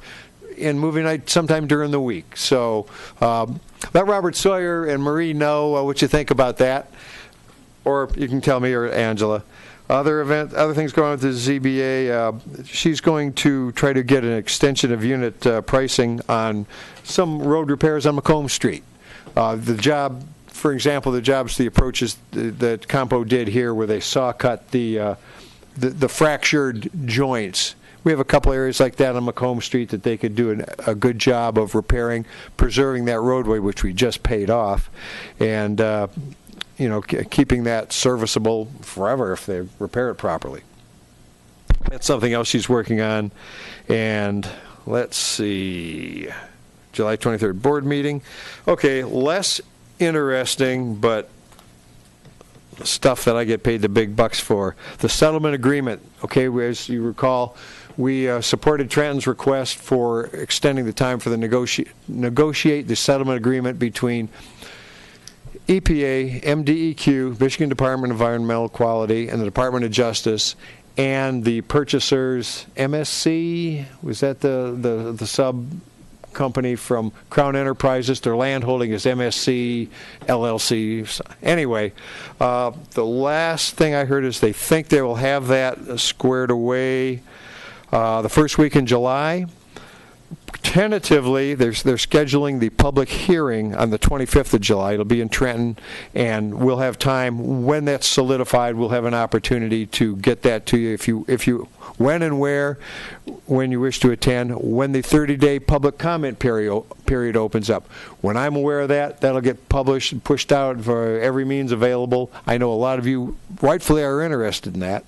in movie night sometime during the week? So let Robert Sawyer and Marie know what you think about that, or you can tell me or Angela. Other things going on with the ZBA, she's going to try to get an extension of unit pricing on some road repairs on Macomb Street. For example, the approaches that Compo did here, where they saw cut the fractured joints. We have a couple areas like that on Macomb Street that they could do a good job of repairing, preserving that roadway, which we just paid off, and keeping that serviceable forever if they repair it properly. That's something else she's working on. And let's see, July 23rd board meeting. Okay, less interesting, but stuff that I get paid the big bucks for. The settlement agreement. Okay, as you recall, we supported Trenton's request for extending the time for the negotiate the settlement agreement between EPA, MDEQ, Michigan Department of Environmental Quality, and the Department of Justice, and the purchasers, MSC, was that the sub company from Crown Enterprises? Their land holding is MSC, LLC. Anyway, the last thing I heard is they think they will have that squared away the first week in July. tentatively, they're scheduling the public hearing on the 25th of July. It'll be in Trenton, and we'll have time. When that's solidified, we'll have an opportunity to get that to you if you when and where, when you wish to attend, when the 30-day public comment period opens up. When I'm aware of that, that'll get published and pushed out for every means available. I know a lot of you rightfully are interested in that.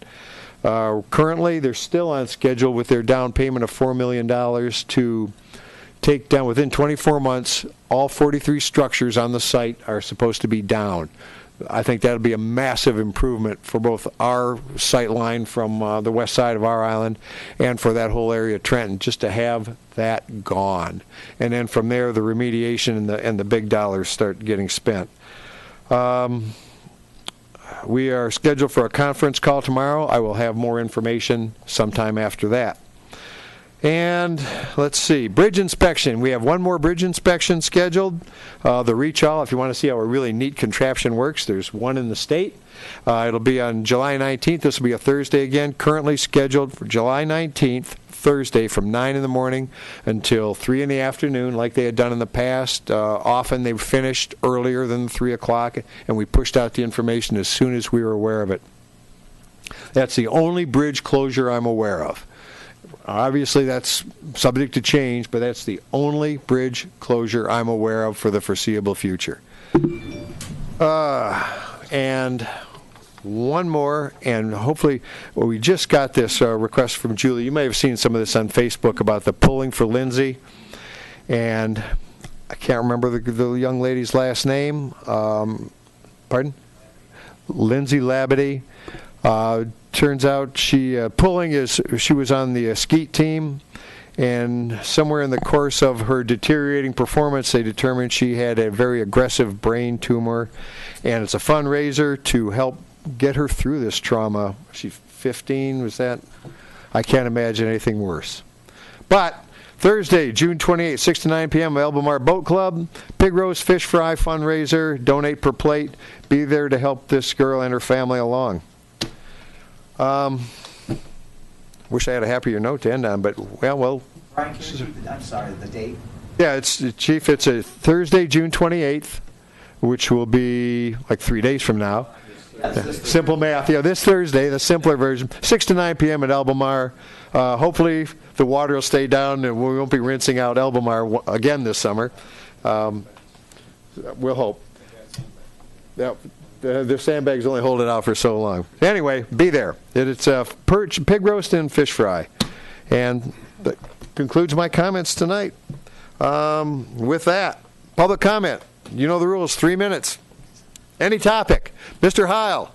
Currently, they're still on schedule with their down payment of $4 million to take down, within 24 months, all 43 structures on the site are supposed to be down. I think that'll be a massive improvement for both our sight line from the west side of our island and for that whole area of Trenton, just to have that gone. And then from there, the remediation and the big dollars start getting spent. We are scheduled for a conference call tomorrow. I will have more information sometime after that. And let's see, bridge inspection. We have one more bridge inspection scheduled. The reach all, if you want to see how a really neat contraption works, there's one in the state. It'll be on July 19th. This will be a Thursday again. Currently scheduled for July 19th, Thursday, from 9 in the morning until 3 in the afternoon, like they had done in the past. Often they've finished earlier than 3 o'clock, and we pushed out the information as soon as we were aware of it. That's the only bridge closure I'm aware of. Obviously, that's subject to change, but that's the only bridge closure I'm aware of for the foreseeable future. And one more, and hopefully, well, we just got this request from Julie. You may have seen some of this on Facebook about the pulling for Lindsay, and I can't remember the young lady's last name. Pardon? Lindsay Labadie. Turns out she was on the skeet team, and somewhere in the course of her deteriorating performance, they determined she had a very aggressive brain tumor, and it's a fundraiser to help get her through this trauma. She's 15, was that? I can't imagine anything worse. But Thursday, June 28th, 6 to 9 p.m., Albemarle Boat Club, pig roast, fish fry fundraiser, donate per plate. Be there to help this girl and her family along. Wish I had a happier note to end on, but well. Brian, can you repeat I'm sorry, the date? Yeah, Chief, it's a Thursday, June 28th, which will be like 3 days from now. Simple math. Yeah, this Thursday, the simpler version, 6 to 9 p.m. at Albemarle. Hopefully the water will stay down and we won't be rinsing out Albemarle again this summer. We'll hope. Yeah. The sandbags only hold it out for so long. Anyway, be there. It's perch, pig roast, and fish fry. And that concludes my comments tonight. With that, public comment. You know the rules, 3 minutes. Any topic. Mr. Heil.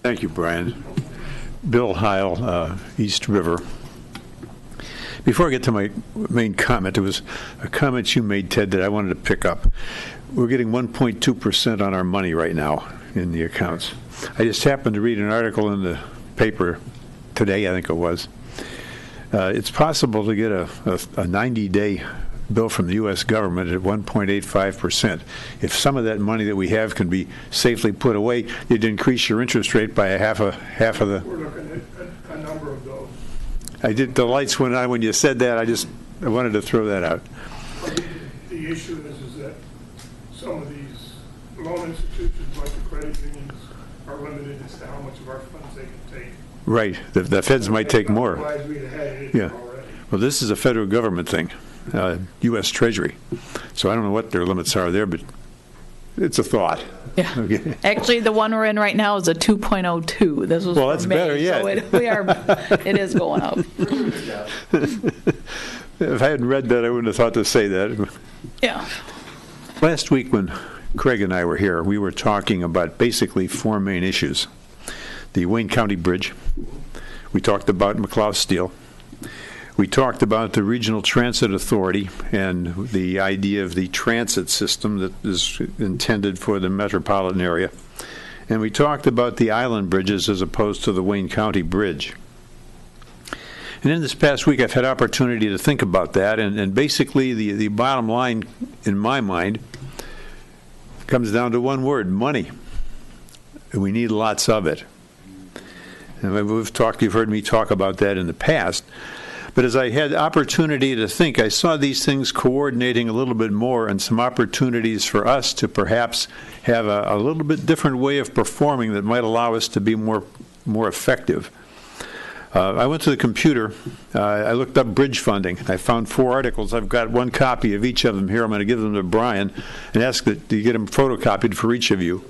Thank you, Brian. Bill Heil, East River. Before I get to my main comment, there was a comment you made, Ted, that I wanted to pick up. We're getting 1.2% on our money right now in the accounts. I just happened to read an article in the paper today, I think it was. It's possible to get a 90-day bill from the U.S. government at 1.85%. If some of that money that we have can be safely put away, you'd increase your interest rate by half of the... We're looking at a number of those. The lights went on when you said that. I wanted to throw that out. The issue is that some of these loan institutions, like the credit unions, are limited as to how much of our funds they can take. Right. The feds might take more. Otherwise, we'd have had it Yeah. already. Well, this is a federal government thing, U.S. Treasury. So I don't know what their limits are there, but it's a thought. Yeah. Okay. Actually, the one we're in right now is a 2.02. This was Well, for that's May, better yet. So it is going up. If I hadn't read that, I wouldn't have thought to say that. Yeah. Last week when Craig and I were here, we were talking about basically 4 main issues. The Wayne County Bridge. We talked about McLeod Steel. We talked about the Regional Transit Authority and the idea of the transit system that is intended for the metropolitan area. And we talked about the island bridges as opposed to the Wayne County Bridge. And in this past week, I've had opportunity to think about that, and basically the bottom line, in my mind, comes down to one word: money. And we need lots of it. And you've heard me talk about that in the past. But as I had opportunity to think, I saw these things coordinating a little bit more and some opportunities for us to perhaps have a little bit different way of performing that might allow us to be more effective. I went to the computer. I looked up bridge funding. I found 4 articles. I've got one copy of each of them here. I'm going to give them to Brian and ask that you get them photocopied for each of you.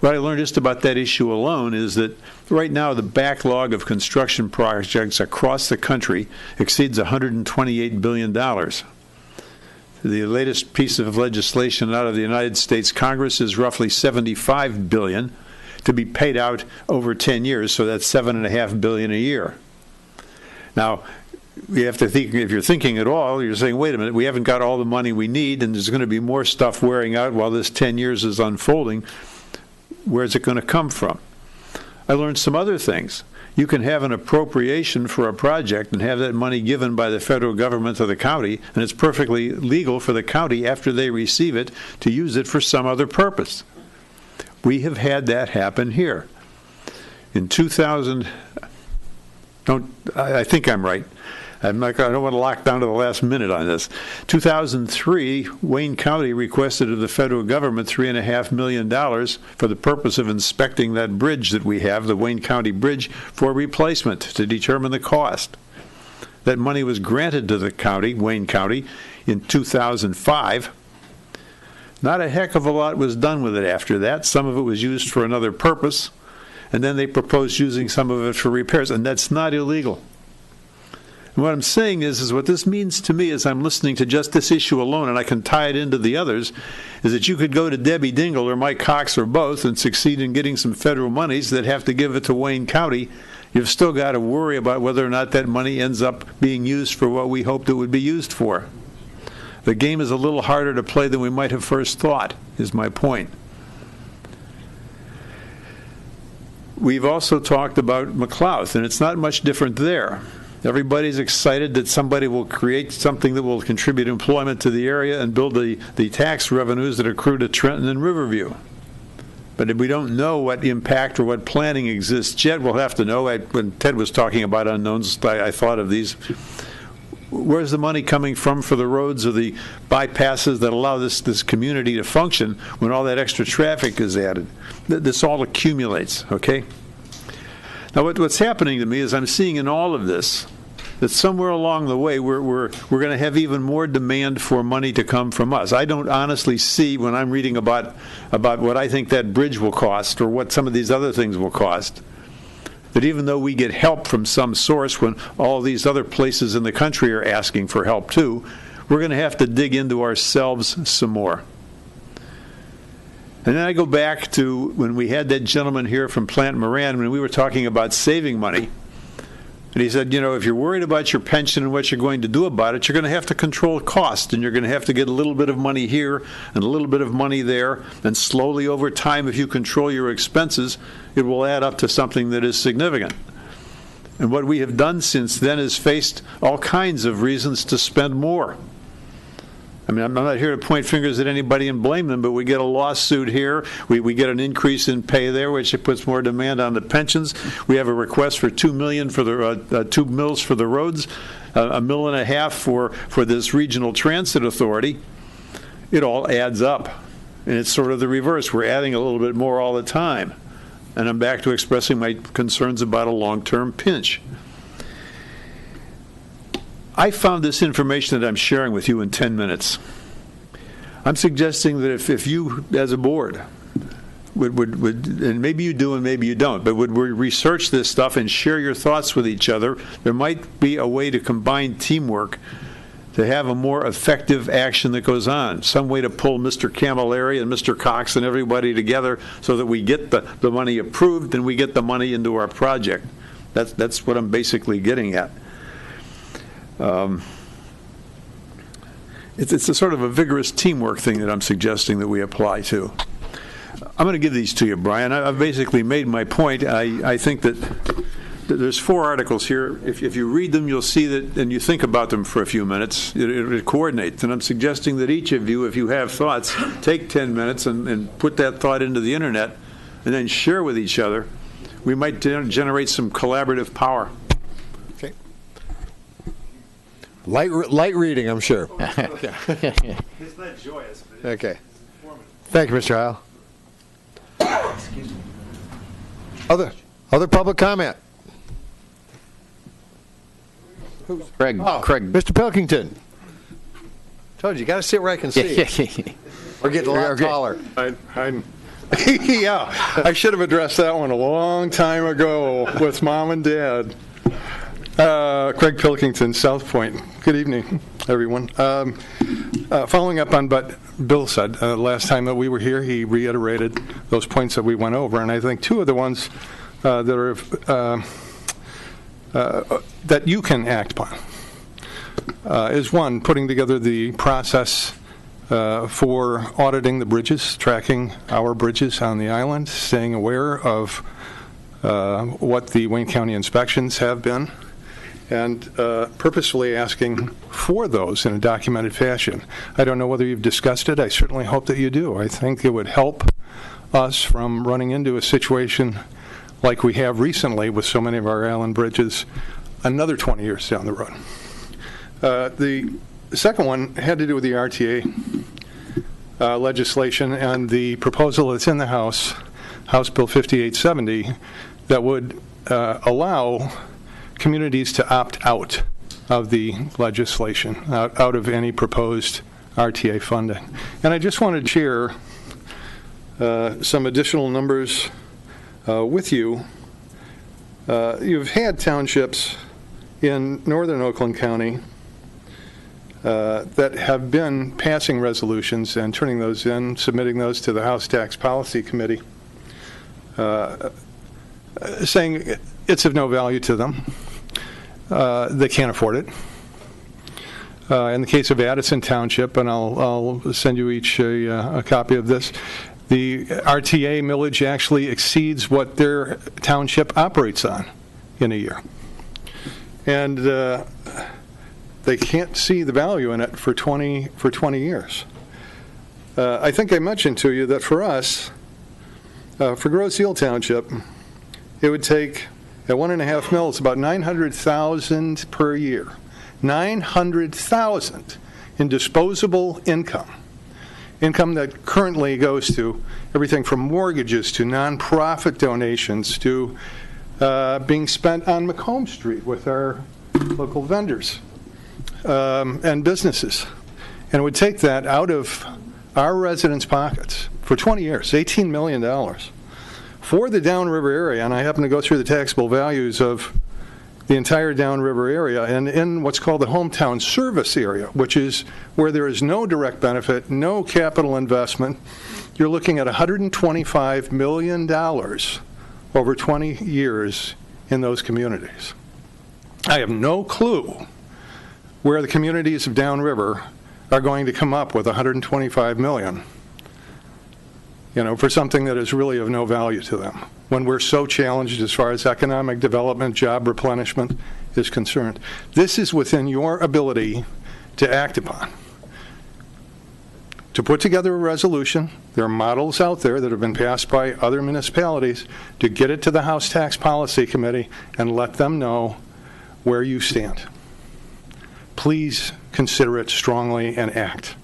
What I learned just about that issue alone is that right now the backlog of construction projects across the country exceeds $128 billion. The latest piece of legislation out of the United States Congress is roughly $75 billion to be paid out over 10 years, so that's $7.5 billion a year. Now, you have to think, if you're thinking at all, you're saying, wait a minute, we haven't got all the money we need, and there's going to be more stuff wearing out while this 10 years is unfolding. Where's it going to come from? I learned some other things. You can have an appropriation for a project and have that money given by the federal government to the county, and it's perfectly legal for the county, after they receive it, to use it for some other purpose. We have had that happen here. In 2000, I think I'm right. I don't want to lock down to the last minute on this. 2003, Wayne County requested of the federal government $3.5 million for the purpose of inspecting that bridge that we have, the Wayne County Bridge, for replacement to determine the cost. That money was granted to the county, Wayne County, in 2005. Not a heck of a lot was done with it after that. Some of it was used for another purpose, and then they proposed using some of it for repairs, and that's not illegal. And what I'm saying is what this means to me as I'm listening to just this issue alone, and I can tie it into the others, is that you could go to Debbie Dingle or Mike Cox or both and succeed in getting some federal monies that have to give it to Wayne County. You've still got to worry about whether or not that money ends up being used for what we hoped it would be used for. The game is a little harder to play than we might have first thought, is my point. We've also talked about McLouth, and it's not much different there. Everybody's excited that somebody will create something that will contribute employment to the area and build the tax revenues that accrue to Trenton and Riverview. But if we don't know what impact or what planning exists yet, we'll have to know. When Ted was talking about unknowns, I thought of these. Where's the money coming from for the roads or the bypasses that allow this community to function when all that extra traffic is added? This all accumulates, okay? Now, what's happening to me is I'm seeing in all of this that somewhere along the way we're going to have even more demand for money to come from us. I don't honestly see, when I'm reading about what I think that bridge will cost or what some of these other things will cost, that even though we get help from some source when all these other places in the country are asking for help too, we're going to have to dig into ourselves some more. And then I go back to when we had that gentleman here from Plant Moran, when we were talking about saving money. And he said, if you're worried about your pension and what you're going to do about it, you're going to have to control cost, and you're going to have to get a little bit of money here and a little bit of money there, and slowly over time, if you control your expenses, it will add up to something that is significant. And what we have done since then is faced all kinds of reasons to spend more. I mean, I'm not here to point fingers at anybody and blame them, but we get a lawsuit here. We get an increase in pay there, which puts more demand on the pensions. We have a request for $2 million for the 2 mills for the roads, $1.5 million for this regional transit authority. It all adds up, and it's sort of the reverse. We're adding a little bit more all the time, and I'm back to expressing my concerns about a long-term pinch. I found this information that I'm sharing with you in 10 minutes. I'm suggesting that if you, as a board, would, and maybe you do and maybe you don't, but would research this stuff and share your thoughts with each other, there might be a way to combine teamwork to have a more effective action that goes on. Some way to pull Mr. Camilleri and Mr. Cox and everybody together so that we get the money approved and we get the money into our project. That's what I'm basically getting at. It's a sort of a vigorous teamwork thing that I'm suggesting that we apply to. I'm going to give these to you, Brian. I've basically made my point. I think that there's 4 articles here. If you read them, you'll see that, and you think about them for a few minutes, it coordinates. And I'm suggesting that each of you, if you have thoughts, take 10 minutes and put that thought into the internet and then share with each other we might generate some collaborative power. Okay. Light reading, I'm sure. It's not joyous, but Okay. Thank you, Mr. Heil. Other public comment? Craig, Mr. Pilkington. Told you, you got to sit where I can see. We're getting a lot taller. Yeah, I should have addressed that one a long time ago with Mom and Dad. Craig Pilkington, South Point. Good evening, everyone. Following up on what Bill said, last time that we were here, he reiterated those points that we went over, and I think two of the ones that you can act upon is one, putting together the process for auditing the bridges, tracking our bridges on the island, staying aware of what the Wayne County inspections have been, and purposefully asking for those in a documented fashion. I don't know whether you've discussed it. I certainly hope that you do. I think it would help us from running into a situation like we have recently with so many of our island bridges another 20 years down the road. The second one had to do with the RTA legislation and the proposal that's in the House Bill 5870, that would allow communities to opt out of the legislation, out of any proposed RTA funding. And I just wanted to share some additional numbers with you. You've had townships in northern Oakland County that have been passing resolutions and turning those in, submitting those to the House Tax Policy Committee, saying it's of no value to them. They can't afford it. In the case of Addison Township, and I'll send you each a copy of this, the RTA millage actually exceeds what their township operates on in a year. And they can't see the value in it for 20 years. I think I mentioned to you that for us, for Grosse Ile Township, it would take, at 1.5 mils, about $900,000 per year. $900,000 in disposable income. Income that currently goes to everything from mortgages to nonprofit donations to being spent on Macomb Street with our local vendors and businesses. And it would take that out of our residents' pockets for 20 years, $18 million. For the downriver area, and I happen to go through the taxable values of the entire downriver area, and in what's called the hometown service area, which is where there is no direct benefit, no capital investment, you're looking at $125 million over 20 years in those communities. I have no clue where the communities of downriver are going to come up with $125 million, for something that is really of no value to them, when we're so challenged as far as economic development, job replenishment is concerned. This is within your ability to act upon. To put together a resolution, there are models out there that have been passed by other municipalities, to get it to the House Tax Policy Committee and let them know where you stand. Please consider it strongly and act.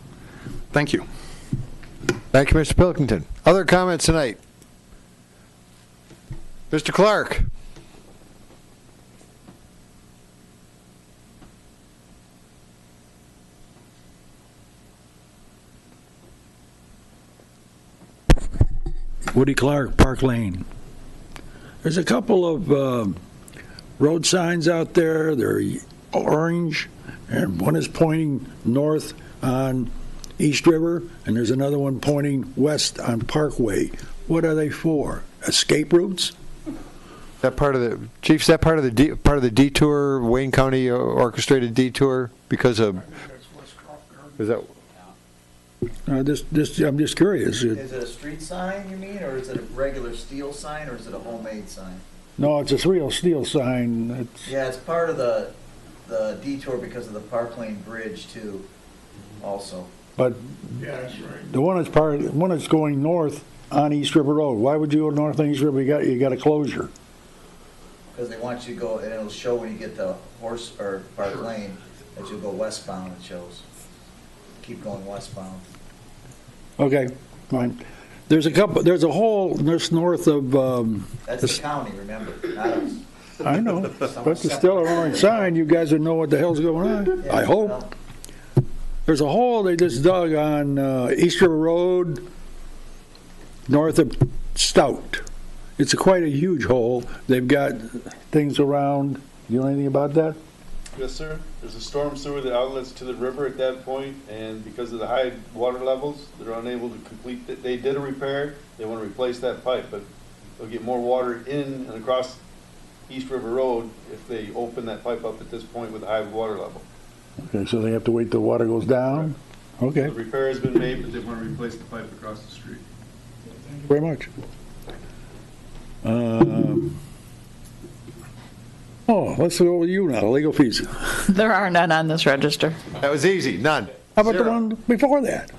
Thank you. Thank you, Mr. Pilkington. Other comments tonight? Mr. Clark. Woody Clark, Park Lane. There's a couple of road signs out there. They're orange, and one is pointing north on East River, and there's another one pointing west on Parkway. What are they for? Escape routes? That part of the Chief. Is that part of the detour, Wayne County orchestrated detour? Because of is that? I'm just curious. Is it a street sign, you mean, or is it a regular steel sign, or is it a homemade sign? No, it's a real steel sign. It's part of the detour because of the Park Lane Bridge too, also. But the one that's going north on East River Road. Why would you go north on East River? You got a closure. because they want you to go, and it'll show when you get to Horse or Park Lane that you'll go westbound. It shows. Keep going westbound. Okay, fine. There's a hole just north of, That's the county, remember, not us. I know, but there's still an orange sign. You guys would know what the hell's going on, Yeah, I hope. well, There's a hole they just dug on East River Road, north of Stout. It's quite a huge hole. They've got things around. You know anything about that? Yes, sir. There's a storm sewer that outlets to the river at that point, and because of the high water levels, they're unable to complete it. They did a repair. They want to replace that pipe, but they'll get more water in and across East River Road if they open that pipe up at this point with a high water level. Okay, so they have to wait till water goes down? Okay, The repair has been made, but they want to replace the pipe across the street. thank you very much. Let's go with you now, legal fees. There are none on this register. That was easy, none. How about the Zero. one before that?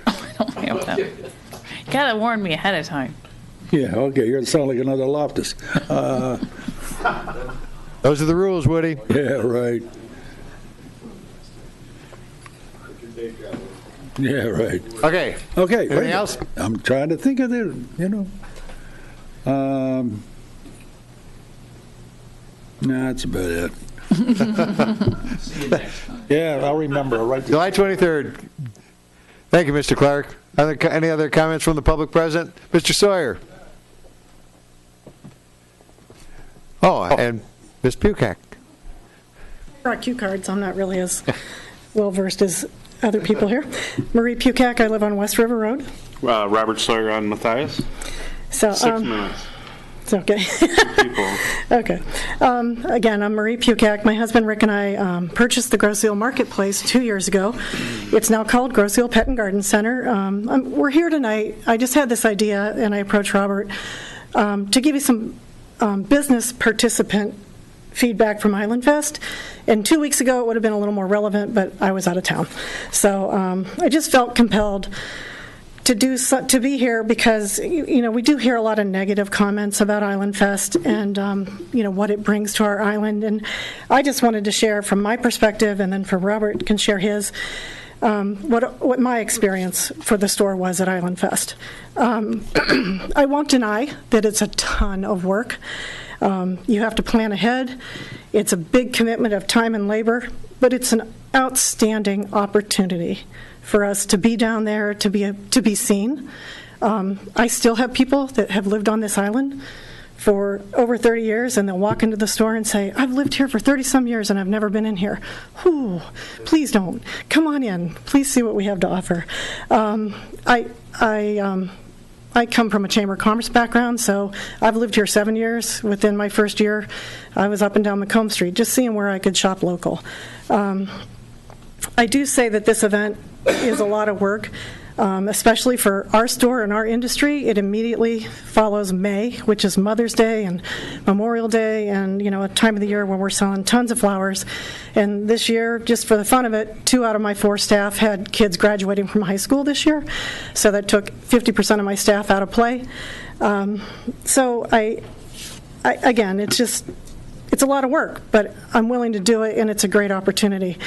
I don't have them. You gotta warn me ahead of time. Yeah, okay, you're sound like another Loftus. Those are the rules, Woody. Yeah, right. Yeah, right. Okay. Okay. Anything wait. else? I'm trying to think of it, No, that's about it. Yeah, I'll remember. I'll write July 23rd. Thank you, Mr. Clark. Any other comments from the public present? Mr. Sawyer. Oh, and Ms. Pukak. Brought cue cards. I'm not really as well versed as other people here. Marie Pukak. I live on West River Road. Robert Sawyer on Matthias. So 6 minutes. it's okay. People. Okay. Again, I'm Marie Pukak. My husband Rick and I purchased the Grosse Ile Marketplace 2 years ago. It's now called Grosse Ile Pet and Garden Center. We're here tonight. I just had this idea, and I approached Robert to give you some business participant feedback from Island Fest. And 2 weeks ago, it would have been a little more relevant, but I was out of town. So I just felt compelled to be here because we do hear a lot of negative comments about Island Fest and what it brings to our island, and I just wanted to share from my perspective, and then for Robert can share his what my experience for the store was at Island Fest. I won't deny that it's a ton of work. You have to plan ahead. It's a big commitment of time and labor, but it's an outstanding opportunity for us to be down there, to be seen. I still have people that have lived on this island for over 30 years, and they'll walk into the store and say, I've lived here for 30-some years, and I've never been in here. Whew, please don't. Come on in. Please see what we have to offer. I come from a Chamber of Commerce background, so I've lived here 7 years. Within my first year, I was up and down Macomb Street, just seeing where I could shop local. I do say that this event is a lot of work, especially for our store and our industry. It immediately follows May, which is Mother's Day and Memorial Day, and a time of the year where we're selling tons of flowers. And this year, just for the fun of it, 2 out of my 4 staff had kids graduating from high school this year, so that took 50% of my staff out of play. So again, it's a lot of work, but I'm willing to do it, and it's a great opportunity.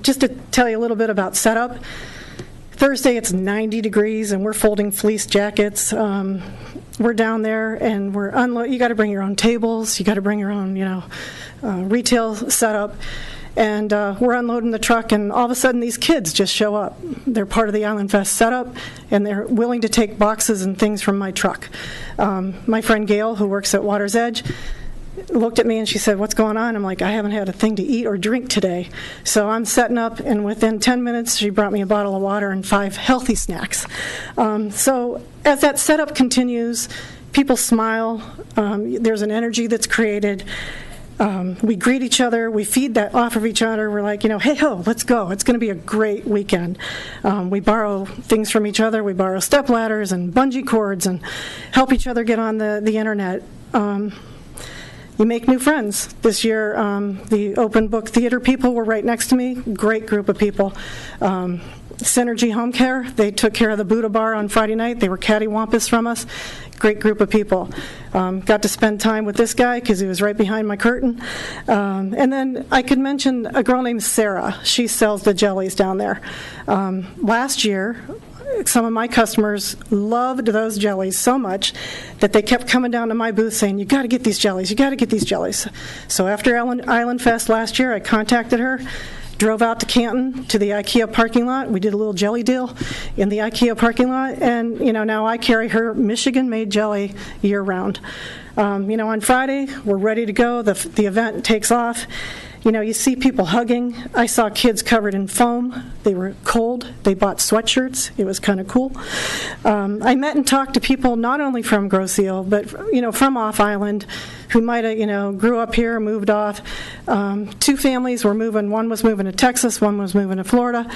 Just to tell you a little bit about setup, Thursday it's 90 degrees, and we're folding fleece jackets. We're down there, and we're you got to bring your own tables. You got to bring your own, retail setup. And we're unloading the truck, and all of a sudden these kids just show up. They're part of the Island Fest setup, and they're willing to take boxes and things from my truck. My friend Gail, who works at Water's Edge, looked at me and she said, what's going on? I'm like, I haven't had a thing to eat or drink today. So I'm setting up, and within 10 minutes she brought me a bottle of water and 5 healthy snacks. So as that setup continues, people smile. There's an energy that's created. We greet each other. We feed that off of each other. We're like, hey ho, let's go. It's going to be a great weekend. We borrow things from each other. We borrow step ladders and bungee cords and help each other get on the internet. You make new friends. This year, the open book theater people were right next to me. Great group of people. Synergy Home Care, they took care of the Buddha Bar on Friday night. They were cattywampus from us. Great group of people. Got to spend time with this guy because he was right behind my curtain. And then I could mention a girl named Sarah. She sells the jellies down there. Last year, some of my customers loved those jellies so much that they kept coming down to my booth saying, you got to get these jellies, you got to get these jellies. So after Island Fest last year, I contacted her, drove out to Canton to the IKEA parking lot. We did a little jelly deal in the IKEA parking lot, and now I carry her Michigan-made jelly year-round. On Friday, we're ready to go. The event takes off. You see people hugging. I saw kids covered in foam. They were cold. They bought sweatshirts. It was kind of cool. I met and talked to people not only from Grosse Ile, but from off island, who might have grew up here, moved off. 2 families were moving. One was moving to Texas. One was moving to Florida.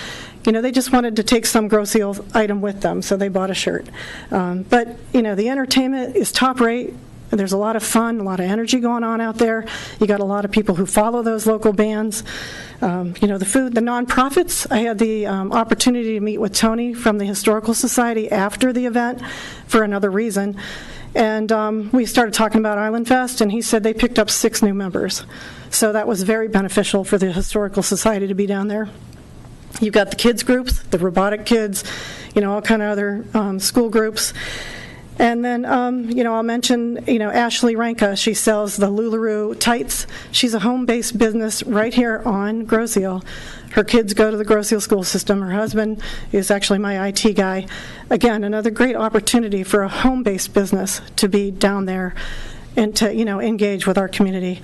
They just wanted to take some Grosse Ile item with them, so they bought a shirt. But the entertainment is top rate. There's a lot of fun, a lot of energy going on out there. You got a lot of people who follow those local bands. The food, the nonprofits. I had the opportunity to meet with Tony from the Historical Society after the event for another reason. And we started talking about Island Fest, and he said they picked up 6 new members. So that was very beneficial for the Historical Society to be down there. You've got the kids groups, the robotic kids, all kind of other school groups. And then, I'll mention, Ashley Ranka. She sells the Lularoe tights. She's a home-based business right here on Grosse Ile. Her kids go to the Grosse Ile school system. Her husband is actually my IT guy. Again, another great opportunity for a home-based business to be down there and to, engage with our community.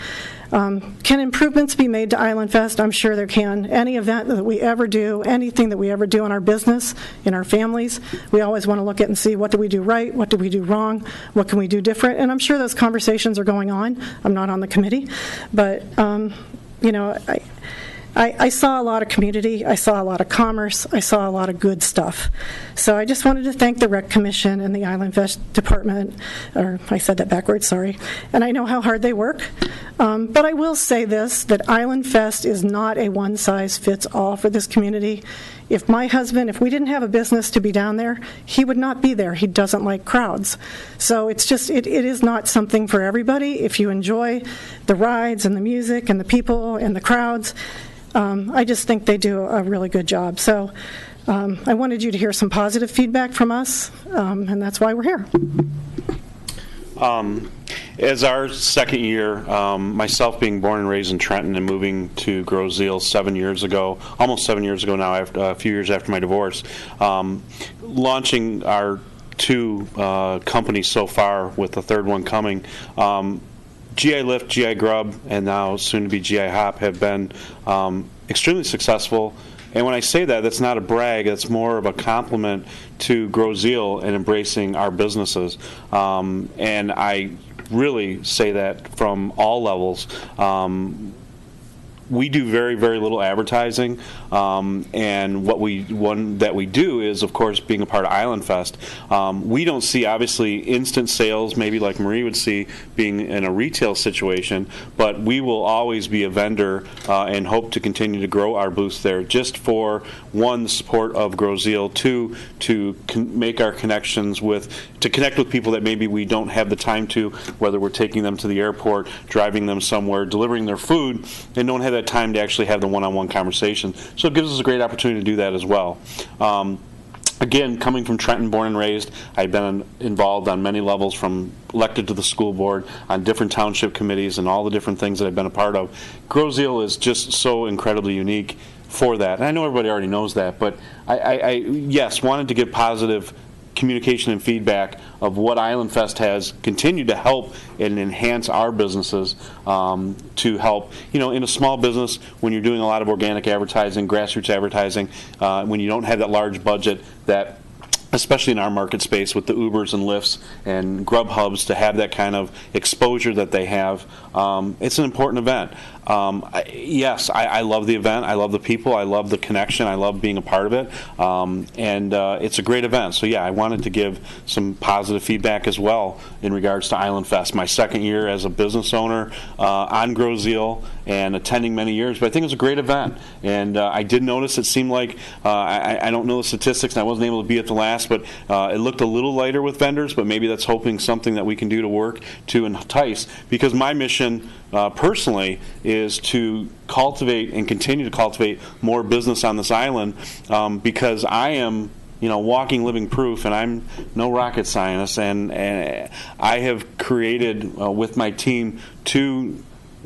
Can improvements be made to Island Fest? I'm sure there can. Any event that we ever do, anything that we ever do in our business, in our families, we always want to look at and see what do we do right, what do we do wrong, what can we do different, and I'm sure those conversations are going on. I'm not on the committee, but, I saw a lot of community, I saw a lot of commerce, I saw a lot of good stuff. So I just wanted to thank the Rec Commission and the Island Fest Department, or I said that backwards, sorry, and I know how hard they work. But I will say this, that Island Fest is not a one-size-fits-all for this community. If we didn't have a business to be down there, he would not be there. He doesn't like crowds. So it's just, it is not something for everybody. If you enjoy the rides and the music and the people and the crowds, I just think they do a really good job. So I wanted you to hear some positive feedback from us, and that's why we're here. As our second year, myself being born and raised in Trenton and moving to Grosse Ile 7 years ago, almost 7 years ago now, after, a few years after my divorce, launching our 2 companies so far, with the third one coming, GI Lift, GI Grub, and now soon to be GI Hop have been extremely successful. And when I say that, that's not a brag, that's more of a compliment to Grosse Ile and embracing our businesses. And I really say that from all levels. We do very, very little advertising, and one that we do is, of course, being a part of Island Fest. We don't see, obviously, instant sales, maybe like Marie would see being in a retail situation, but we will always be a vendor and hope to continue to grow our booths there, just for, 1, the support of Grosse Ile, 2, to make our connections to connect with people that maybe we don't have the time to, whether we're taking them to the airport, driving them somewhere, delivering their food, and don't have that time to actually have the one-on-one conversation. So it gives us a great opportunity to do that as well. Again, coming from Trenton, born and raised, I've been involved on many levels, from elected to the school board, on different township committees, and all the different things that I've been a part of. Grosse Ile is just so incredibly unique for that. And I know everybody already knows that, but I wanted to give positive communication and feedback of what Island Fest has continued to help and enhance our businesses, to help, in a small business, when you're doing a lot of organic advertising, grassroots advertising, when you don't have that large budget, that especially in our market space with the Ubers and Lyfts and Grubhubs, to have that kind of exposure that they have, it's an important event. Yes, I love the event. I love the people. I love the connection. I love being a part of it. And it's a great event. So, yeah, I wanted to give some positive feedback as well in regards to Island Fest. My second year as a business owner on Groseal and attending many years. But I think it was a great event. And I did notice it seemed like, I don't know the statistics, and I wasn't able to be at the last, but it looked a little lighter with vendors, but maybe that's hoping something that we can do to work to entice. Because my mission personally is to cultivate and continue to cultivate more business on this island, because I am walking living proof, and I'm no rocket scientist, and I have created with my team two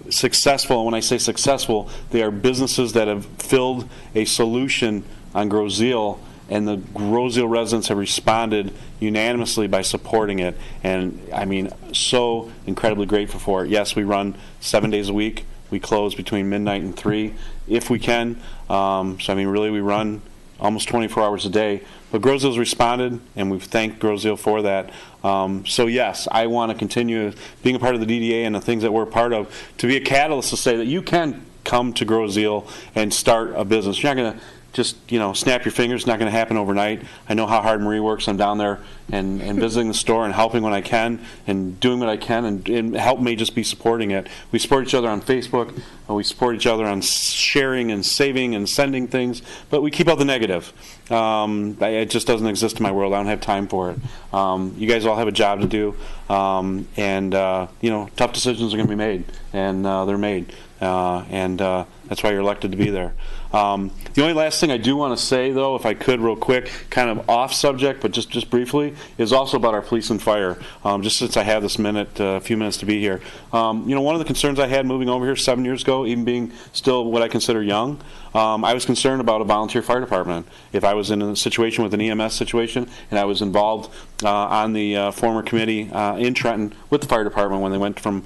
successful, and when I say successful, they are businesses that have filled a solution on Groseal, and the Groseal residents have responded unanimously by supporting it, and I mean, so incredibly grateful for it. Yes, we run 7 days a week. We close between midnight and 3 if we can. So I mean, really, we run almost 24 hours a day. But Groseal's responded, and we've thanked Groseal for that. So yes, I want to continue being a part of the DDA and the things that we're a part of to be a catalyst to say that you can come to Groseal and start a business. You're not going to just snap your fingers. It's not going to happen overnight. I know how hard Marie works. I'm down there and visiting the store and helping when I can and doing what I can, and help may just be supporting it. We support each other on Facebook, and we support each other on sharing and saving and sending things, but we keep out the negative. It just doesn't exist in my world. I don't have time for it. You guys all have a job to do, and tough decisions are going to be made, and they're made, and that's why you're elected to be there. The only last thing I do want to say, though, if I could real quick, kind of off subject, but just briefly, is also about our police and fire, just since I have this few minutes to be here. One of the concerns I had moving over here 7 years ago, even being still what I consider young, I was concerned about a volunteer fire department. If I was in a situation with an EMS situation, and I was involved on the former committee in Trenton with the fire department when they went from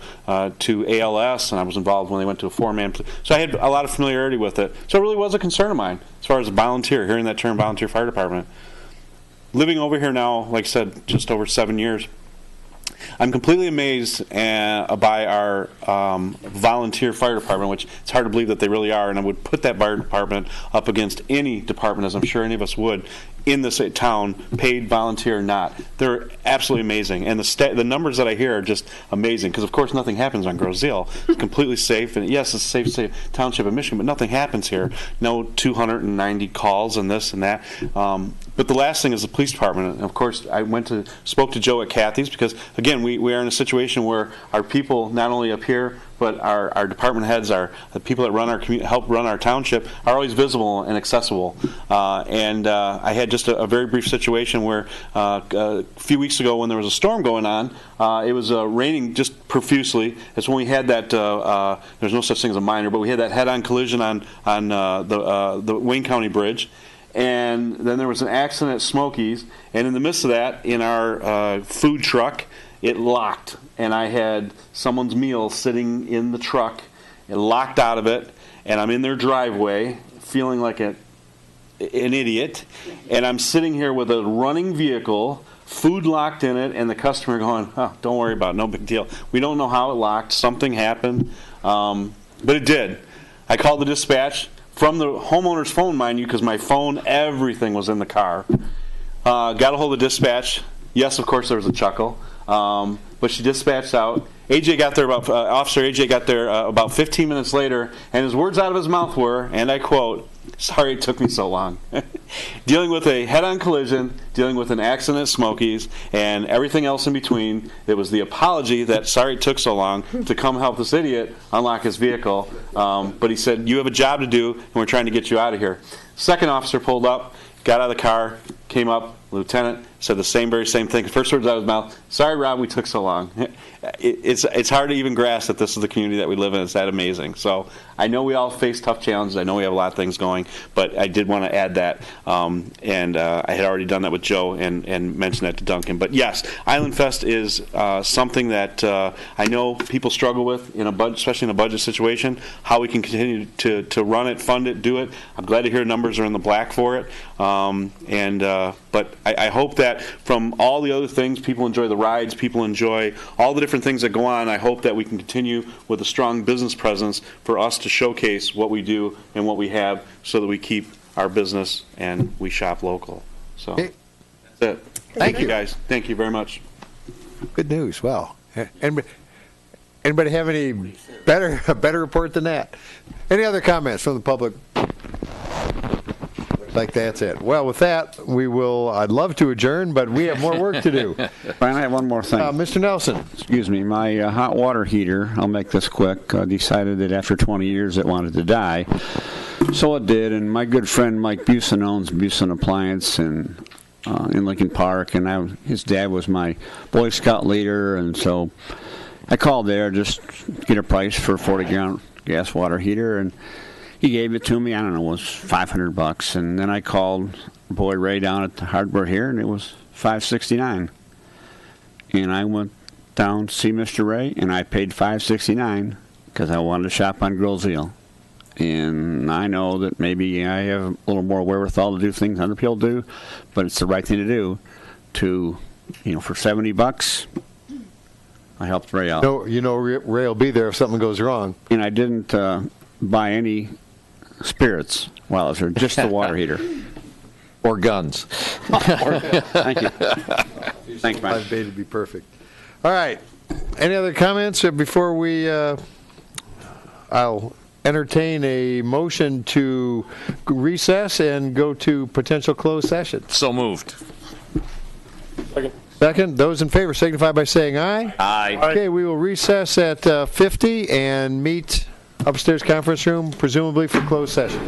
to ALS, and I was involved when they went to a four-man. So I had a lot of familiarity with it. So it really was a concern of mine as far as a volunteer, hearing that term volunteer fire department. Living over here now, like I said, just over 7 years, I'm completely amazed by our volunteer fire department, which it's hard to believe that they really are, and I would put that fire department up against any department, as I'm sure any of us would, in this town, paid, volunteer or not. They're absolutely amazing, and the numbers that I hear are just amazing, because of course nothing happens on Groseal. It's completely safe, and yes, it's a safe township in Michigan, but nothing happens here. No 290 calls and this and that. But the last thing is the police department. And of course, I spoke to Joe at Kathy's, because again, we are in a situation where our people, not only up here, but our department heads, the people that run our help run our township, are always visible and accessible. And I had just a very brief situation where a few weeks ago, when there was a storm going on, it was raining just profusely. It's when we had that. There's no such thing as a minor, but we had that head-on collision on the Wayne County Bridge. And then there was an accident at Smokies, and in the midst of that, in our food truck, it locked, and I had someone's meal sitting in the truck. It locked out of it, and I'm in their driveway feeling like an idiot, and I'm sitting here with a running vehicle, food locked in it, and the customer going, "Oh, don't worry about it, no big deal. We don't know how it locked. Something happened, but it did." I called the dispatch from the homeowner's phone, mind you, because my phone, everything was in the car. Got a hold of dispatch. Yes, of course, there was a chuckle. But she dispatched out. Officer AJ got there about 15 minutes later, and his words out of his mouth were, and I quote, "Sorry it took me so long." Dealing with a head-on collision, dealing with an accident at Smokies, and everything else in between, it was the apology that sorry it took so long to come help this idiot unlock his vehicle. But he said, "You have a job to do, and we're trying to get you out of here." Second officer pulled up, got out of the car, came up, lieutenant, said the very same thing. First words out of his mouth, "Sorry, Rob, we took so long." It's hard to even grasp that this is the community that we live in. It's that amazing. So I know we all face tough challenges. I know we have a lot of things going, but I did want to add that. And I had already done that with Joe and mentioned that to Duncan. But yes, Island Fest is something that I know people struggle with, especially in a budget situation, how we can continue to run it, fund it, do it. I'm glad to hear numbers are in the black for it. But I hope that that from all the other things, people enjoy the rides, people enjoy all the different things that go on. I hope that we can continue with a strong business presence for us to showcase what we do and what we have so that we keep our business and we shop local. So that's it. Thank you. Guys. Thank you very much. Good news. Wow. Anybody have any better report than that? Any other comments from the public? Like that's it. Well, with that, I'd love to adjourn, but we have more work to do. Brian, I have one more thing. Mr. Nelson. Excuse me. My hot water heater, I'll make this quick, decided that after 20 years it wanted to die. So it did, and my good friend Mike Busen owns Busen Appliance in Lincoln Park, and his dad was my Boy Scout leader, and so I called there just to get a price for a 40-gallon gas water heater, and he gave it to me. I don't know, it was $500, and then I called boy Ray down at the hardware here, and it was $569. And I went down to see Mr. Ray, and I paid $569 because I wanted to shop on Grill's Eel. And I know that maybe I have a little more wherewithal to do things other people do, but it's the right thing to do. For $70, I helped Ray out. Ray will be there if something goes wrong. And I didn't buy any spirits while I was there, just the water heater. Or guns. Thank you. Thanks, Mike. 5 would be perfect. All right. Any other comments before we? I'll entertain a motion to recess and go to potential closed session. So moved. Second. Those in favor signify by saying aye. Aye. Okay, we will recess at 50 and meet upstairs conference room, presumably for closed session.